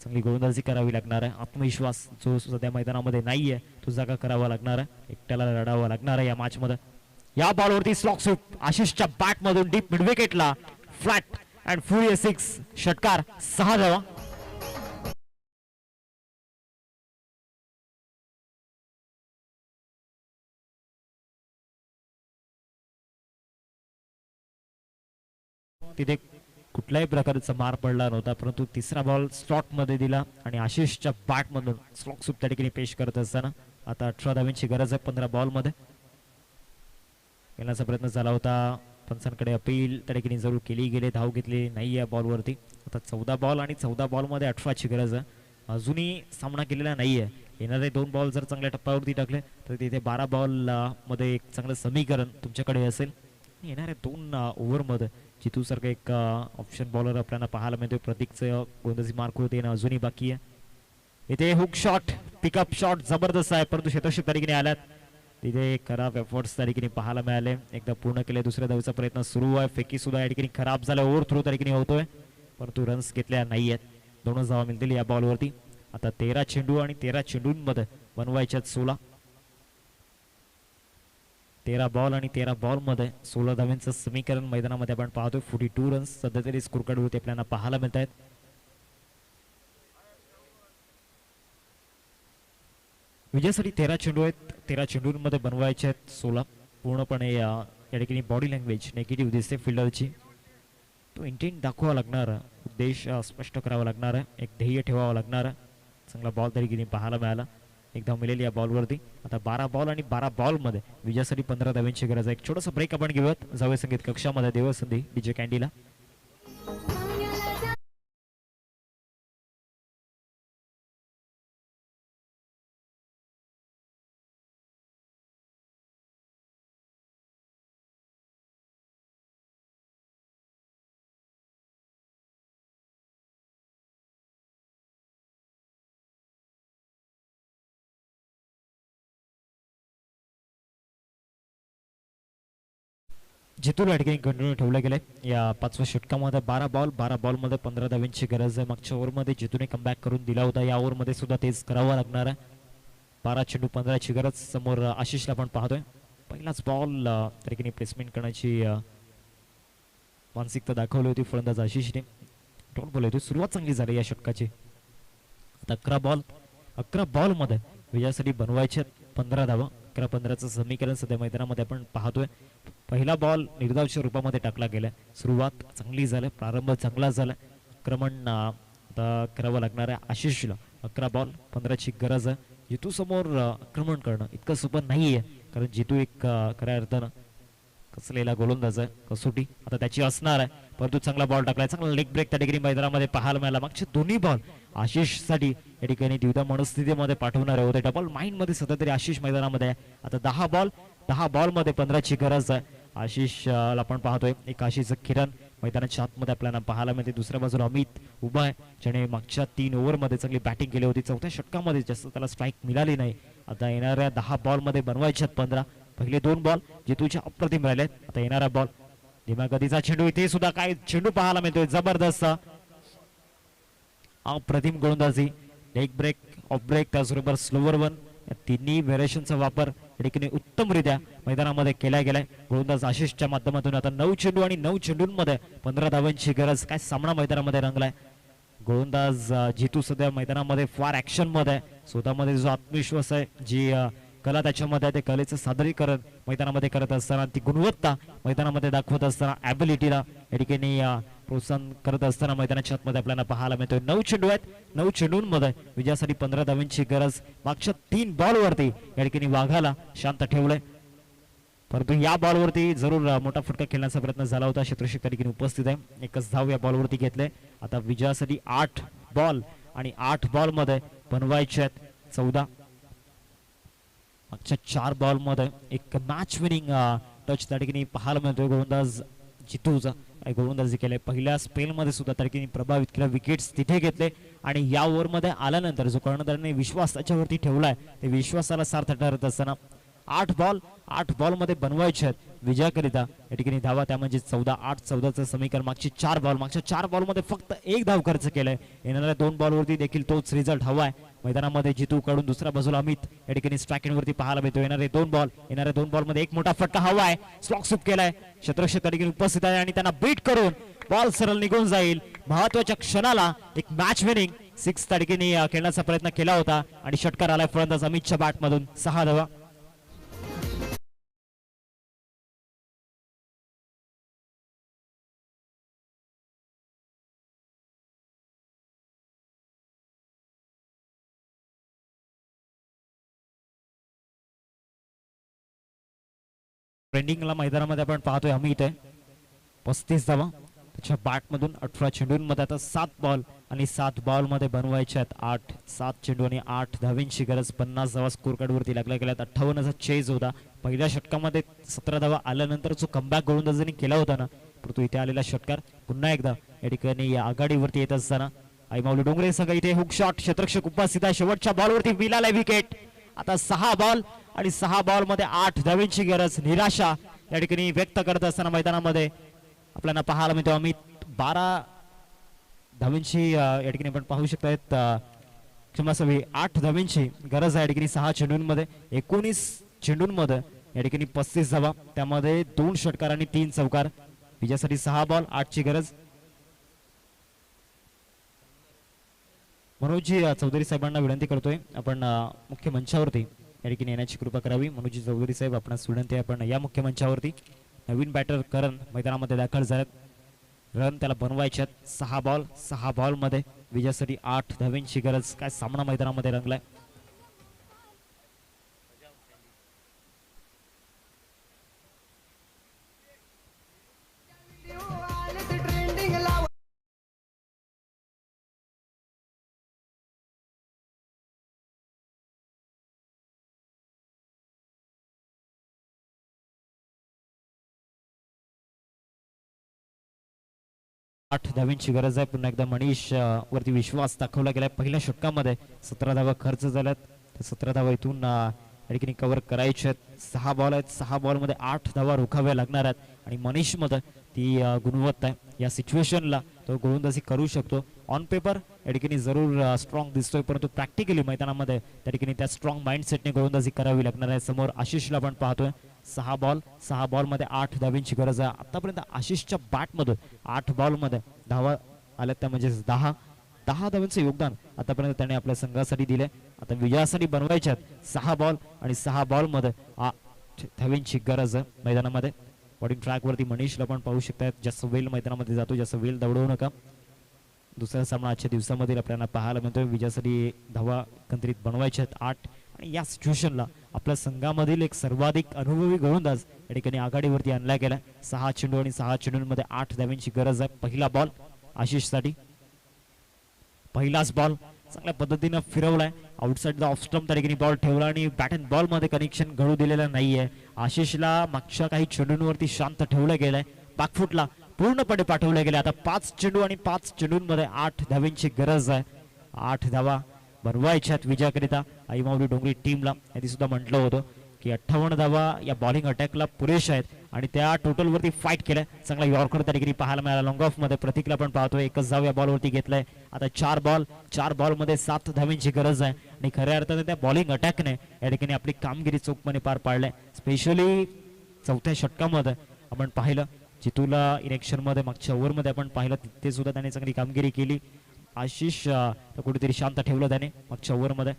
चांगली गोलंदाजी करावी लागणार आहे. आत्मविश्वास जो सध्या मैदानामध्ये नाहीये तो जागा करावा लागणार आहे. एकट्याला लढावं लागणार आहे या मॅचमध्ये. या बॉलवरती स्लॉक स्वीप आशिषच्या बॅटमधून डीप मिड विकेटला फ्लॅट अँड फ्युरियस 6 षटकार 6 धावा. तिथे कुठल्याही प्रकारचा मार पडला नव्हता, परंतु तिसरा बॉल स्लॉट मध्ये दिला आणि आशिषच्या बॅट मधून स्लॉक स्वीप त्या ठिकाणी पेश करत असताना आता 18 धावांची गरज आहे 15 बॉल मध्ये. खेळण्याचा प्रयत्न झाला होता पंचांकडे अपील त्या ठिकाणी जरूर केली गेले, धाव घेतली नाही या बॉलवरती. आता 14 बॉल आणि 14 बॉलमध्ये 18ची गरज आहे. अजूनही सामना केलेला नाही आहे. येणारे 2 बॉल जर चांगल्या टप्प्यावरती टाकले तर तिथे 12 बॉल मध्ये एक चांगलं समीकरण तुमच्याकडे असेल. येणाऱ्या 2 ओव्हरमध्ये जितू सारखं एक ऑप्शन बॉलर आपल्याला पाहायला मिळतोय. प्रतीकचं गोलंदाजी मार्क होते येणं अजूनही बाकी आहे. इथे हुक शॉट, पिकअप शॉट जबरदस्त आहे, परंतु क्षेत्ररक्षक तारीखने आल्यात. तिथे खराब एफर्ट्स तारीखने पाहायला मिळाले. एकदा पूर्ण केले, दुसऱ्या धावेचा प्रयत्न सुरू आहे. फेकी सुद्धा या ठिकाणी खराब झाला, ओव्हर थ्रो तारीखने होतोय, परंतु रन्स घेतल्या नाही आहेत. 2च धावा मिळतील या बॉलवरती. आता 13 चेंडू आणि 13 चेंडूंमध्ये बनवायच्यात 16. 13 बॉल आणि 13 बॉलमध्ये 16 धावांचं समीकरण मैदानामध्ये आपण पाहतोय. 42 रन्स सध्या तरी स्कोर कार्डवरती आपल्याला पाहायला मिळत आहेत. विजयासाठी 13 चेंडू आहेत. 13 चेंडूंमध्ये बनवायचे आहेत 16. पूर्णपणे या ठिकाणी बॉडी लँग्वेज निगेटिव्ह दिसते फिल्डरची. तो इंटेंट दाखवावा लागणार, उद्देश स्पष्ट करावा लागणार आहे, एक ध्येय ठेवावं लागणार आहे. चांगला बॉल तरी पाहायला मिळाला, एकदा मिळेल या बॉलवरती. आता 12 बॉल आणि 12 बॉलमध्ये विजयासाठी 15 धावांची गरज आहे. एक छोटासा ब्रेक आपण घेऊयात. जाऊया संगीत कक्षामध्ये देवसंधी डीजे कॅन्डीला. जितूला या ठिकाणी कंटिन्यू ठेवलं गेलंय. या 5व्या षटकामध्ये 12 बॉल 12 बॉलमध्ये 15 धावांची गरज आहे. मागच्या ओव्हरमध्ये जितूने कमबॅक करून दिला होता, या ओव्हरमध्ये सुद्धा तेच करावं लागणार आहे. 12 चेंडू 15ची गरज. समोर आशिषला आपण पाहतोय. पहिलाच बॉल त्या ठिकाणी प्लेसमेंट करण्याची मानसिकता दाखवली होती फलंदाज आशिषने. डॉट बॉल होती, सुरुवात चांगली झाली या षटकाची. आता 11 बॉलमध्ये विजयासाठी बनवायचे 15 धावा. 11-15चं समीकरण सध्या मैदानामध्ये आपण पाहतोय. पहिला बॉल निर्धावच्या रूपामध्ये टाकला गेलाय. सुरुवात चांगली झाली, प्रारंभ चांगला झाला. आक्रमण आता करावं लागणार आहे आशिषला. 11 बॉल 15ची गरज आहे. जितू समोर आक्रमण करणं इतकं सोपं नाहीये, कारण जितू एक खऱ्या अर्थानं कसलेला गोलंदाज आहे. कसोटी आता त्याची असणार आहे, परंतु चांगला बॉल टाकलाय. चांगला लेग ब्रेक त्या ठिकाणी मैदानामध्ये पाहायला मिळाला. मागचे दोन्ही बॉल आशिषसाठी या ठिकाणी द्विधा मनस्थितीमध्ये पाठवणारे होते. डबल माइंड मध्ये सध्या तरी आशिष मैदानामध्ये आहे. आता 10 बॉलमध्ये 15ची गरज आहे. आशिषला आपण पाहतोय. एक आशिषचं किरण मैदानाच्या आतमध्ये आपल्याला पाहायला मिळते. दुसऱ्या बाजूला अमित उभा आहे, ज्याने मागच्या 3 ओव्हरमध्ये चांगली बॅटिंग केली होती. 4थ्या षटकामध्ये जास्त त्याला स्ट्राईक मिळाली नाही. आता येणाऱ्या 10 बॉलमध्ये बनवायच्यात 15. पहिले 2 बॉल जितूच्या अप्रतिम राहिलेत. आता येणारा बॉल धीम्या चेंडू. इथे सुद्धा काय चेंडू पाहायला मिळतोय, जबरदस्त अप्रतिम गोलंदाजी. लेग ब्रेक, ऑफ ब्रेक, त्याचबरोबर स्लोवर वन, या तिन्ही व्हेरिएशनचा वापर या ठिकाणी उत्तमरित्या मैदानामध्ये केला गेलाय. गोलंदाज आशिषच्या माध्यमातून आता 9 चेंडू आणि 9 चेंडूंमध्ये 15 धावांची गरज. काय सामना मैदानामध्ये रंगलाय. गोलंदाज जितू सध्या मैदानामध्ये फार ऍक्शन मध्ये, स्वतःमध्ये जो आत्मविश्वास आहे, जी कला त्याच्यामध्ये आहे, ते कलेचं सादरीकरण मैदानामध्ये करत असताना, ती गुणवत्ता मैदानामध्ये दाखवत असताना, ॲबिलिटीला या ठिकाणी प्रोत्साहन करत असताना मैदानाच्या आतमध्ये आपल्याला पाहायला मिळतोय. 9 चेंडू आहेत. 9 चेंडूंमध्ये विजयासाठी 15 धावांची गरज. मागच्या 3 बॉलवरती या ठिकाणी वाघाला शांत ठेवलंय, परंतु या बॉलवरती जरूर मोठा फटका खेळण्याचा प्रयत्न झाला होता. क्षेत्ररक्षक त्या ठिकाणी उपस्थित आहे. एकच धाव या बॉलवरती घेतले. आता विजयासाठी 8 बॉल आणि 8 बॉलमध्ये बनवायचे आहेत 14. मागच्या 4 बॉलमध्ये एक मॅच विनिंग टच त्या ठिकाणी पाहायला मिळतोय. गोलंदाज जितूचा गोलंदाजी केले. पहिल्या स्पेलमध्ये सुद्धा त्या ठिकाणी प्रभावित केला, विकेट्स तिथे घेतले आणि या ओव्हरमध्ये आल्यानंतर जो कर्णधाराने विश्वास त्याच्यावरती ठेवलाय, ते विश्वासाला सार्थ ठरत असताना 8 बॉलमध्ये बनवायचे आहेत विजयाकरिता या ठिकाणी धावा. त्या म्हणजे 14. 8-14चं समीकरण. मागच्या 4 बॉलमध्ये फक्त 1 धाव खर्च केलाय. येणाऱ्या 2 बॉलवरती देखील तोच रिझल्ट हवाय. मैदानामध्ये जितू कडून दुसऱ्या बाजूला अमित या ठिकाणी स्ट्रायकिंग वरती पाहायला मिळतो. येणाऱ्या 2 बॉलमध्ये एक मोठा फटका हवाय. स्लॉक सुप केलाय. क्षेत्ररक्षक त्या ठिकाणी उपस्थित आहे आणि त्यांना बीट करून बॉल सरळ निघून जाईल. महत्वाच्या क्षणाला एक मॅच विनिंग 6 त्या ठिकाणी खेळण्याचा प्रयत्न केला होता आणि षटकार आलाय फलंदाज अमितच्या बॅटमधून. 6 धावा. ट्रेंडिंगला मैदानामध्ये आपण पाहतोय अमित आहे. 35 धावा त्याच्या बॅटमधून. 18 चेंडूंमध्ये आता 7 बॉल आणि 7 बॉल मध्ये बनवायचे आहेत 7 चेंडू आणि 8 धावांची गरज. 50 धावा स्कोर कार्ड वरती लागल्या गेल्यात. 58चा चेज होता पहिल्या षटकामध्ये. 17 धावा आल्यानंतर जो कमबॅक गोलंदाजांनी केला होता ना, परंतु इथे आलेला षटकार पुन्हा एकदा या ठिकाणी आघाडीवरती येत असताना आईमाऊली डोंगरे संघ इथे हुक शॉट क्षेत्ररक्षक उपस्थित आहे. शेवटच्या बॉलवरती मिळालाय विकेट. आता 6 बॉल आणि 6 बॉल मध्ये 8 धावांची गरज. निराशा या ठिकाणी व्यक्त करत असताना मैदानामध्ये आपल्याला पाहायला मिळतो. आम्ही 12 धावांची या ठिकाणी आपण पाहू शकतायत. क्षमासावी 8 धावांची गरज आहे या ठिकाणी 6 चेंडूंमध्ये. 19 चेंडूंमध्ये या ठिकाणी 35 धावा, त्यामध्ये 2 षटकार आणि 3 चौकार. विजयासाठी 6 बॉल 8ची गरज. मनोजी चौधरी साहेबांना विनंती करतोय आपण मुख्य मंचावरती या ठिकाणी येण्याची कृपा करावी. मनोजी चौधरी साहेब आपणास विनंती आहे आपण या मुख्य मंचावरती. नवीन बॅटर करण मैदानामध्ये दाखल झालेत. रन त्याला बनवायच्यात. 6 बॉल 6 बॉल मध्ये विजयासाठी 8 धावांची गरज. काय सामना मैदानामध्ये रंगलाय. आठ धावांची गरज आहे. पुन्हा एकदा मनीष वरती विश्वास दाखवला गेलाय. पहिल्या षटकामध्ये 17 धावा खर्च झाल्यात. 17 धावा इथून या ठिकाणी कव्हर करायचे आहेत. 6 बॉल आहेत. 6 बॉल मध्ये 8 धावा रोखाव्या लागणार आहेत आणि मनीष मध्ये ती गुणवत्ता आहे. या सिच्युएशनला तो गोलंदाजी करू शकतो. ऑन पेपर या ठिकाणी जरूर स्ट्रॉंग दिसतोय, परंतु प्रॅक्टिकली मैदानामध्ये त्या ठिकाणी त्या स्ट्रॉंग माइंडसेटने गोलंदाजी करावी लागणार आहे. समोर आशिषला आपण पाहतोय. 6 बॉल मध्ये 8 धावांची गरज आहे. आतापर्यंत आशिषच्या बॅटमधून 8 बॉल मध्ये धावा आल्या, त्या म्हणजे 10 धावांचं योगदान आतापर्यंत त्याने आपल्या संघासाठी दिले. आता विजयासाठी बनवायच्यात 6 बॉल आणि 6 बॉल मध्ये 8 धावांची गरज आहे मैदानामध्ये. बॉलिंग ट्रॅक वरती मनीषला पण पाहू शकतात. जास्त वेळ मैदानामध्ये जातो, जास्त वेळ दौडवू नका. दुसरा सामना आजच्या दिवसामध्ये आपल्याला पाहायला मिळतोय. विजयासाठी धावा एकत्रित बनवायच्या आहेत 8 आणि या सिच्युएशनला आपल्या संघामधील एक सर्वाधिक अनुभवी गोलंदाज या ठिकाणी आघाडीवरती आणला गेला. 6 चेंडू आणि 6 चेंडूंमध्ये 8 धावांची गरज आहे. पहिला बॉल आशिषसाठी. पहिलाच बॉल चांगल्या पद्धतीने फिरवलाय. आउटसाइड द ऑफ स्टंप त्या ठिकाणी बॉल ठेवला आणि बॅट अँड बॉल मध्ये कनेक्शन घडू दिलेलं नाहीये. आशिषला मागच्या काही चेंडूंवरती शांत ठेवलं गेलंय. बॅकफुटला पूर्णपणे पाठवलं गेलं. आता 5 चेंडू आणि 5 चेंडूंमध्ये 8 धावांची गरज आहे. 8 धावा बनवायच्यात विजयाकरिता आईमाऊली डोंगरी टीमला. यादी सुद्धा म्हटलं होतं की 58 धावा या बॉलिंग अटॅकला पुरेशा आहेत आणि त्या टोटल वरती फाईट केलंय. चांगला यॉर्कर त्या ठिकाणी पाहायला मिळाला. लॉंग ऑफ मध्ये प्रतीकला पण पाहतोय. एकच धाव या बॉल वरती घेतलाय. आता 4 बॉल मध्ये 7 धावांची गरज आहे आणि खऱ्या अर्थाने त्या बॉलिंग अटॅकने या ठिकाणी आपली कामगिरी चोखपणे पार पाडलाय. स्पेशली चौथ्या षटकामध्ये आपण पाहिलं, जितूला इलेक्शन मध्ये मागच्या ओव्हर मध्ये आपण पाहिलं, तिथे सुद्धा त्याने चांगली कामगिरी केली. आशिष कुठेतरी शांत ठेवलं त्याने मागच्या ओव्हर मध्ये.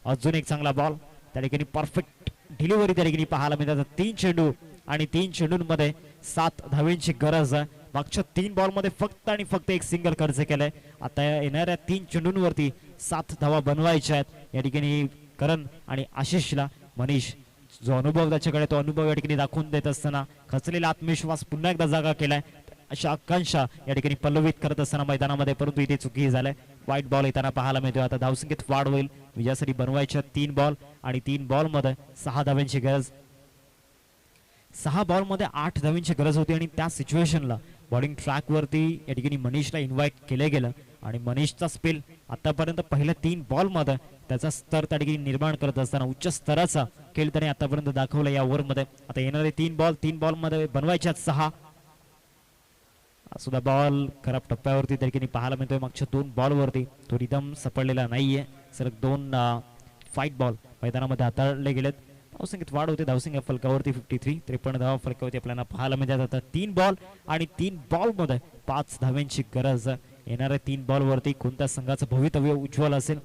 अजून एक चांगला बॉल त्या ठिकाणी परफेक्ट डिलिव्हरी त्या ठिकाणी पाहायला मिळतात. 3 चेंडू आणि 3 चेंडूंमध्ये 7 धावांची गरज आहे. मागच्या 3 बॉल मध्ये फक्त आणि फक्त एक सिंगल खर्च केलाय. आता येणाऱ्या 3 चेंडूंवरती 7 धावा बनवायच्या आहेत. या ठिकाणी करण आणि आशिषला मनीष जो अनुभव त्याच्याकडे, तो अनुभव या ठिकाणी दाखवून देत असताना खचलेला आत्मविश्वास पुन्हा एकदा जागा केलाय. अशा आकांक्षा या ठिकाणी पल्लवित करत असताना मैदानामध्ये, परंतु इथे चुकी झालाय. वाईट बॉल येताना पाहायला मिळतोय. आता धावसंख्येत वाढ होईल. विजयासाठी बनवायच्या 3 बॉल आणि 3 बॉल मध्ये 6 धावांची गरज. 6 बॉल मध्ये 8 धावांची गरज होती आणि त्या सिच्युएशनला बॉलिंग ट्रॅक वरती या ठिकाणी मनीषला इन्व्हाइट केले गेलं आणि मनीषचा स्पेल आतापर्यंत पहिल्या 3 बॉल मध्ये त्याचा स्तर त्या ठिकाणी निर्माण करत असताना उच्च स्तराचा खेळ त्याने आतापर्यंत दाखवला या ओव्हर मध्ये. आता येणारे 3 बॉल मध्ये बनवायच्या 6. सुद्धा बॉल खराब टप्प्यावरती त्या ठिकाणी पाहायला मिळतोय. मागच्या 2 बॉल वरती तो रिदम सापडलेला नाहीये. सलग 2 फाईट बॉल मैदानामध्ये हाताळले गेलेत. धावसंख्येत वाढ होते. धावसंख्या फलकावरती 53, 53 धावा फलकावरती आपल्याला पाहायला मिळतात. आता 3 बॉल आणि 3 बॉल मध्ये 5 धावांची गरज. येणाऱ्या 3 बॉल वरती कोणत्या संघाचं भवितव्य उज्ज्वल असेल.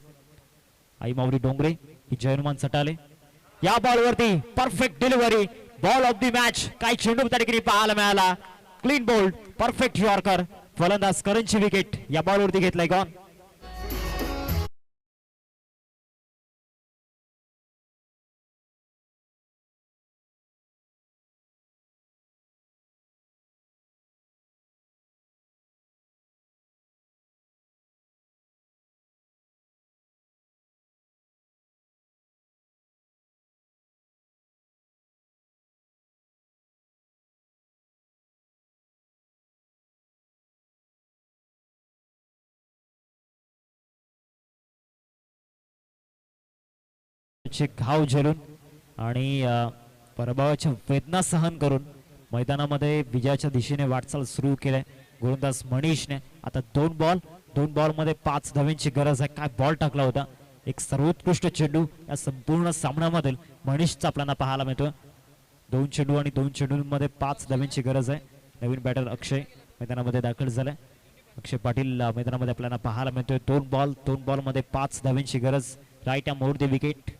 आईमाऊली डोंगरे ही जयनुमान सटाले. या बॉल वरती perfect delivery. Ball of the match. काही चेंडू त्या ठिकाणी पाहायला मिळाला. Clean bowled, perfect yorker. फलंदाज करणची विकेट या बॉल वरती घेतलाय गॉन. जखमेचे घाव झेलून आणि पराभवाच्या वेदना सहन करून मैदानामध्ये विजयाच्या दिशेने वाटचाल सुरू केली. गोलंदाज मनीषने आता 2 बॉल मध्ये 5 धावांची गरज आहे. काय बॉल टाकला होता, एक सर्वोत्कृष्ट चेंडू या संपूर्ण सामन्यामध्ये मनीषचा आपल्याला पाहायला मिळतोय. 2 चेंडू आणि 2 चेंडूंमध्ये 5 धावांची गरज आहे. नवीन बॅटर अक्षय मैदानामध्ये दाखल झालाय. अक्षय पाटील मैदानामध्ये आपल्याला पाहायला मिळतोय. 2 बॉल मध्ये 5 धावांची गरज. राईट या मोर द विकेट.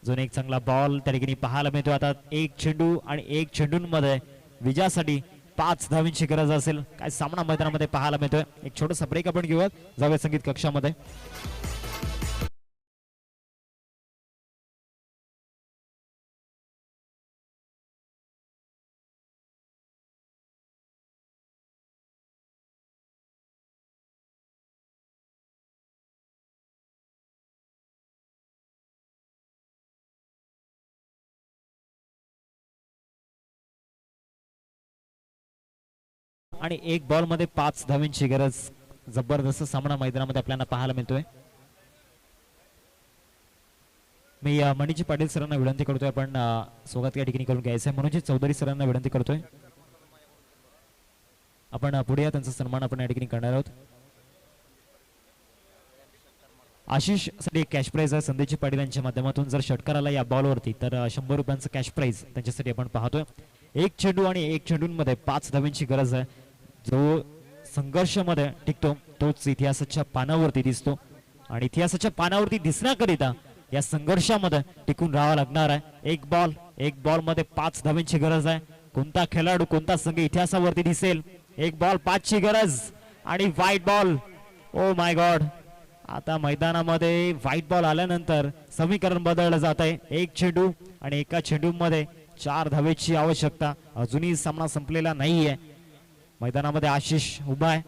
अजून एक चांगला बॉल त्या ठिकाणी पाहायला मिळतोय. आता 1 चेंडू आणि 1 चेंडूंमध्ये विजयासाठी 5 धावांची गरज असेल. काय सामना मैदानामध्ये पाहायला मिळतोय. एक छोटासा ब्रेक आपण घेऊयात, जाऊया संगीत कक्षामध्ये. आणि 1 बॉल मध्ये 5 धावांची गरज. जबरदस्त सामना मैदानामध्ये आपल्याला पाहायला मिळतोय. मी मणिजी पाटील सरांना विनंती करतोय आपण स्वागत या ठिकाणी करून घ्यायचं आहे. मनोजी चौधरी सरांना विनंती करतोय आपण पुढे या, त्यांचा सन्मान आपण या ठिकाणी करणार आहोत. आशिष साठी कॅश प्राइज आहे संदेशी पाटील यांच्या माध्यमातून. जर षटकार आला या बॉलवरती तर 100 रुपयांचं कॅश प्राइज त्यांच्यासाठी आपण पाहतोय. 1 चेंडू आणि 1 चेंडूंमध्ये 5 धावांची गरज आहे. जो संघर्षामध्ये टिकतो तोच इतिहासाच्या पानावरती दिसतो आणि इतिहासाच्या पानावरती दिसण्याकरिता या संघर्षामध्ये टिकून राहावं लागणार आहे. 1 बॉल मध्ये 5 धावांची गरज आहे. कोणता खेळाडू कोणता संघ इतिहासावरती दिसेल. 1 बॉल 5 ची गरज आणि white ball. Oh my God, आता मैदानामध्ये व्हाईट बॉल आल्यानंतर समीकरण बदललं जात आहे. 1 चेंडू आणि एका चेंडूमध्ये 4 धावेची आवश्यकता. अजूनही सामना संपलेला नाहीये. मैदानामध्ये आशिष उभा आहे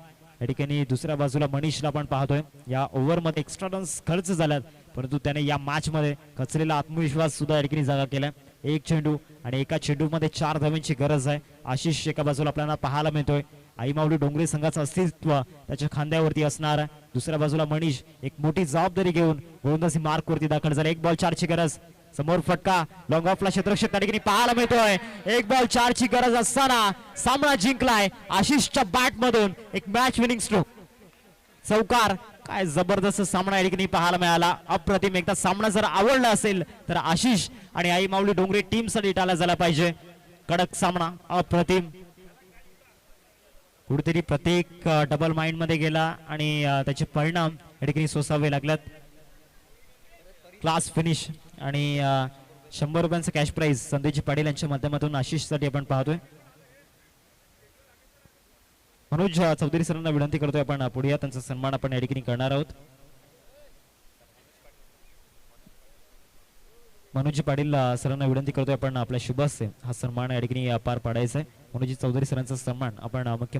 या ठिकाणी. दुसऱ्या बाजूला मनीषला आपण पाहतोय. या ओव्हरमध्ये एक्स्ट्रा रन्स खर्च झाल्यात, परंतु त्याने या मॅच मध्ये खचलेला आत्मविश्वास सुद्धा या ठिकाणी जागा केलाय. 1 चेंडू आणि एका चेंडूमध्ये 4 धावांची गरज आहे. आशिष एका बाजूला आपल्याला पाहायला मिळतोय. आई माऊली डोंगरे संघाचं अस्तित्व त्याच्या खांद्यावरती असणार आहे. दुसऱ्या बाजूला मनीष एक मोठी जबाबदारी घेऊन गोलंदाजी मार्क वरती दाखल झाला. 1 बॉल 4 ची गरज. समोर फटका लॉंग ऑफला क्षेत्ररक्षक त्या ठिकाणी पाहायला मिळतोय. 1 बॉल 4 ची गरज असताना सामना जिंकलाय आशिषच्या बॅट मधून. एक मॅच विनिंग स्ट्रोक, चौकार. काय जबरदस्त सामना या ठिकाणी पाहायला मिळाला. अप्रतिम. एकदा सामना जर आवडला असेल तर आशिष आणि आई माऊली डोंगरे टीम साठी टाळला झाला पाहिजे. कडक सामना, अप्रतिम. कुठेतरी प्रत्येक डबल माइंड मध्ये गेला आणि त्याचे परिणाम या ठिकाणी सोसावे लागल्यात. क्लास फिनिश आणि 100 रुपयांचं कॅश प्राइज संदेशी पाटील यांच्या माध्यमातून आशिष साठी आपण पाहतोय. मनोज चौधरी सरांना विनंती करतोय आपण पुढे या, त्यांचा सन्मान आपण या ठिकाणी करणार आहोत. मनोज पाटील सरांना विनंती करतोय आपण आपल्या शुभ हस्ते हा सन्मान या ठिकाणी पार पाडायचा आहे. मनोज चौधरी सरांचा सन्मान आपण मुख्य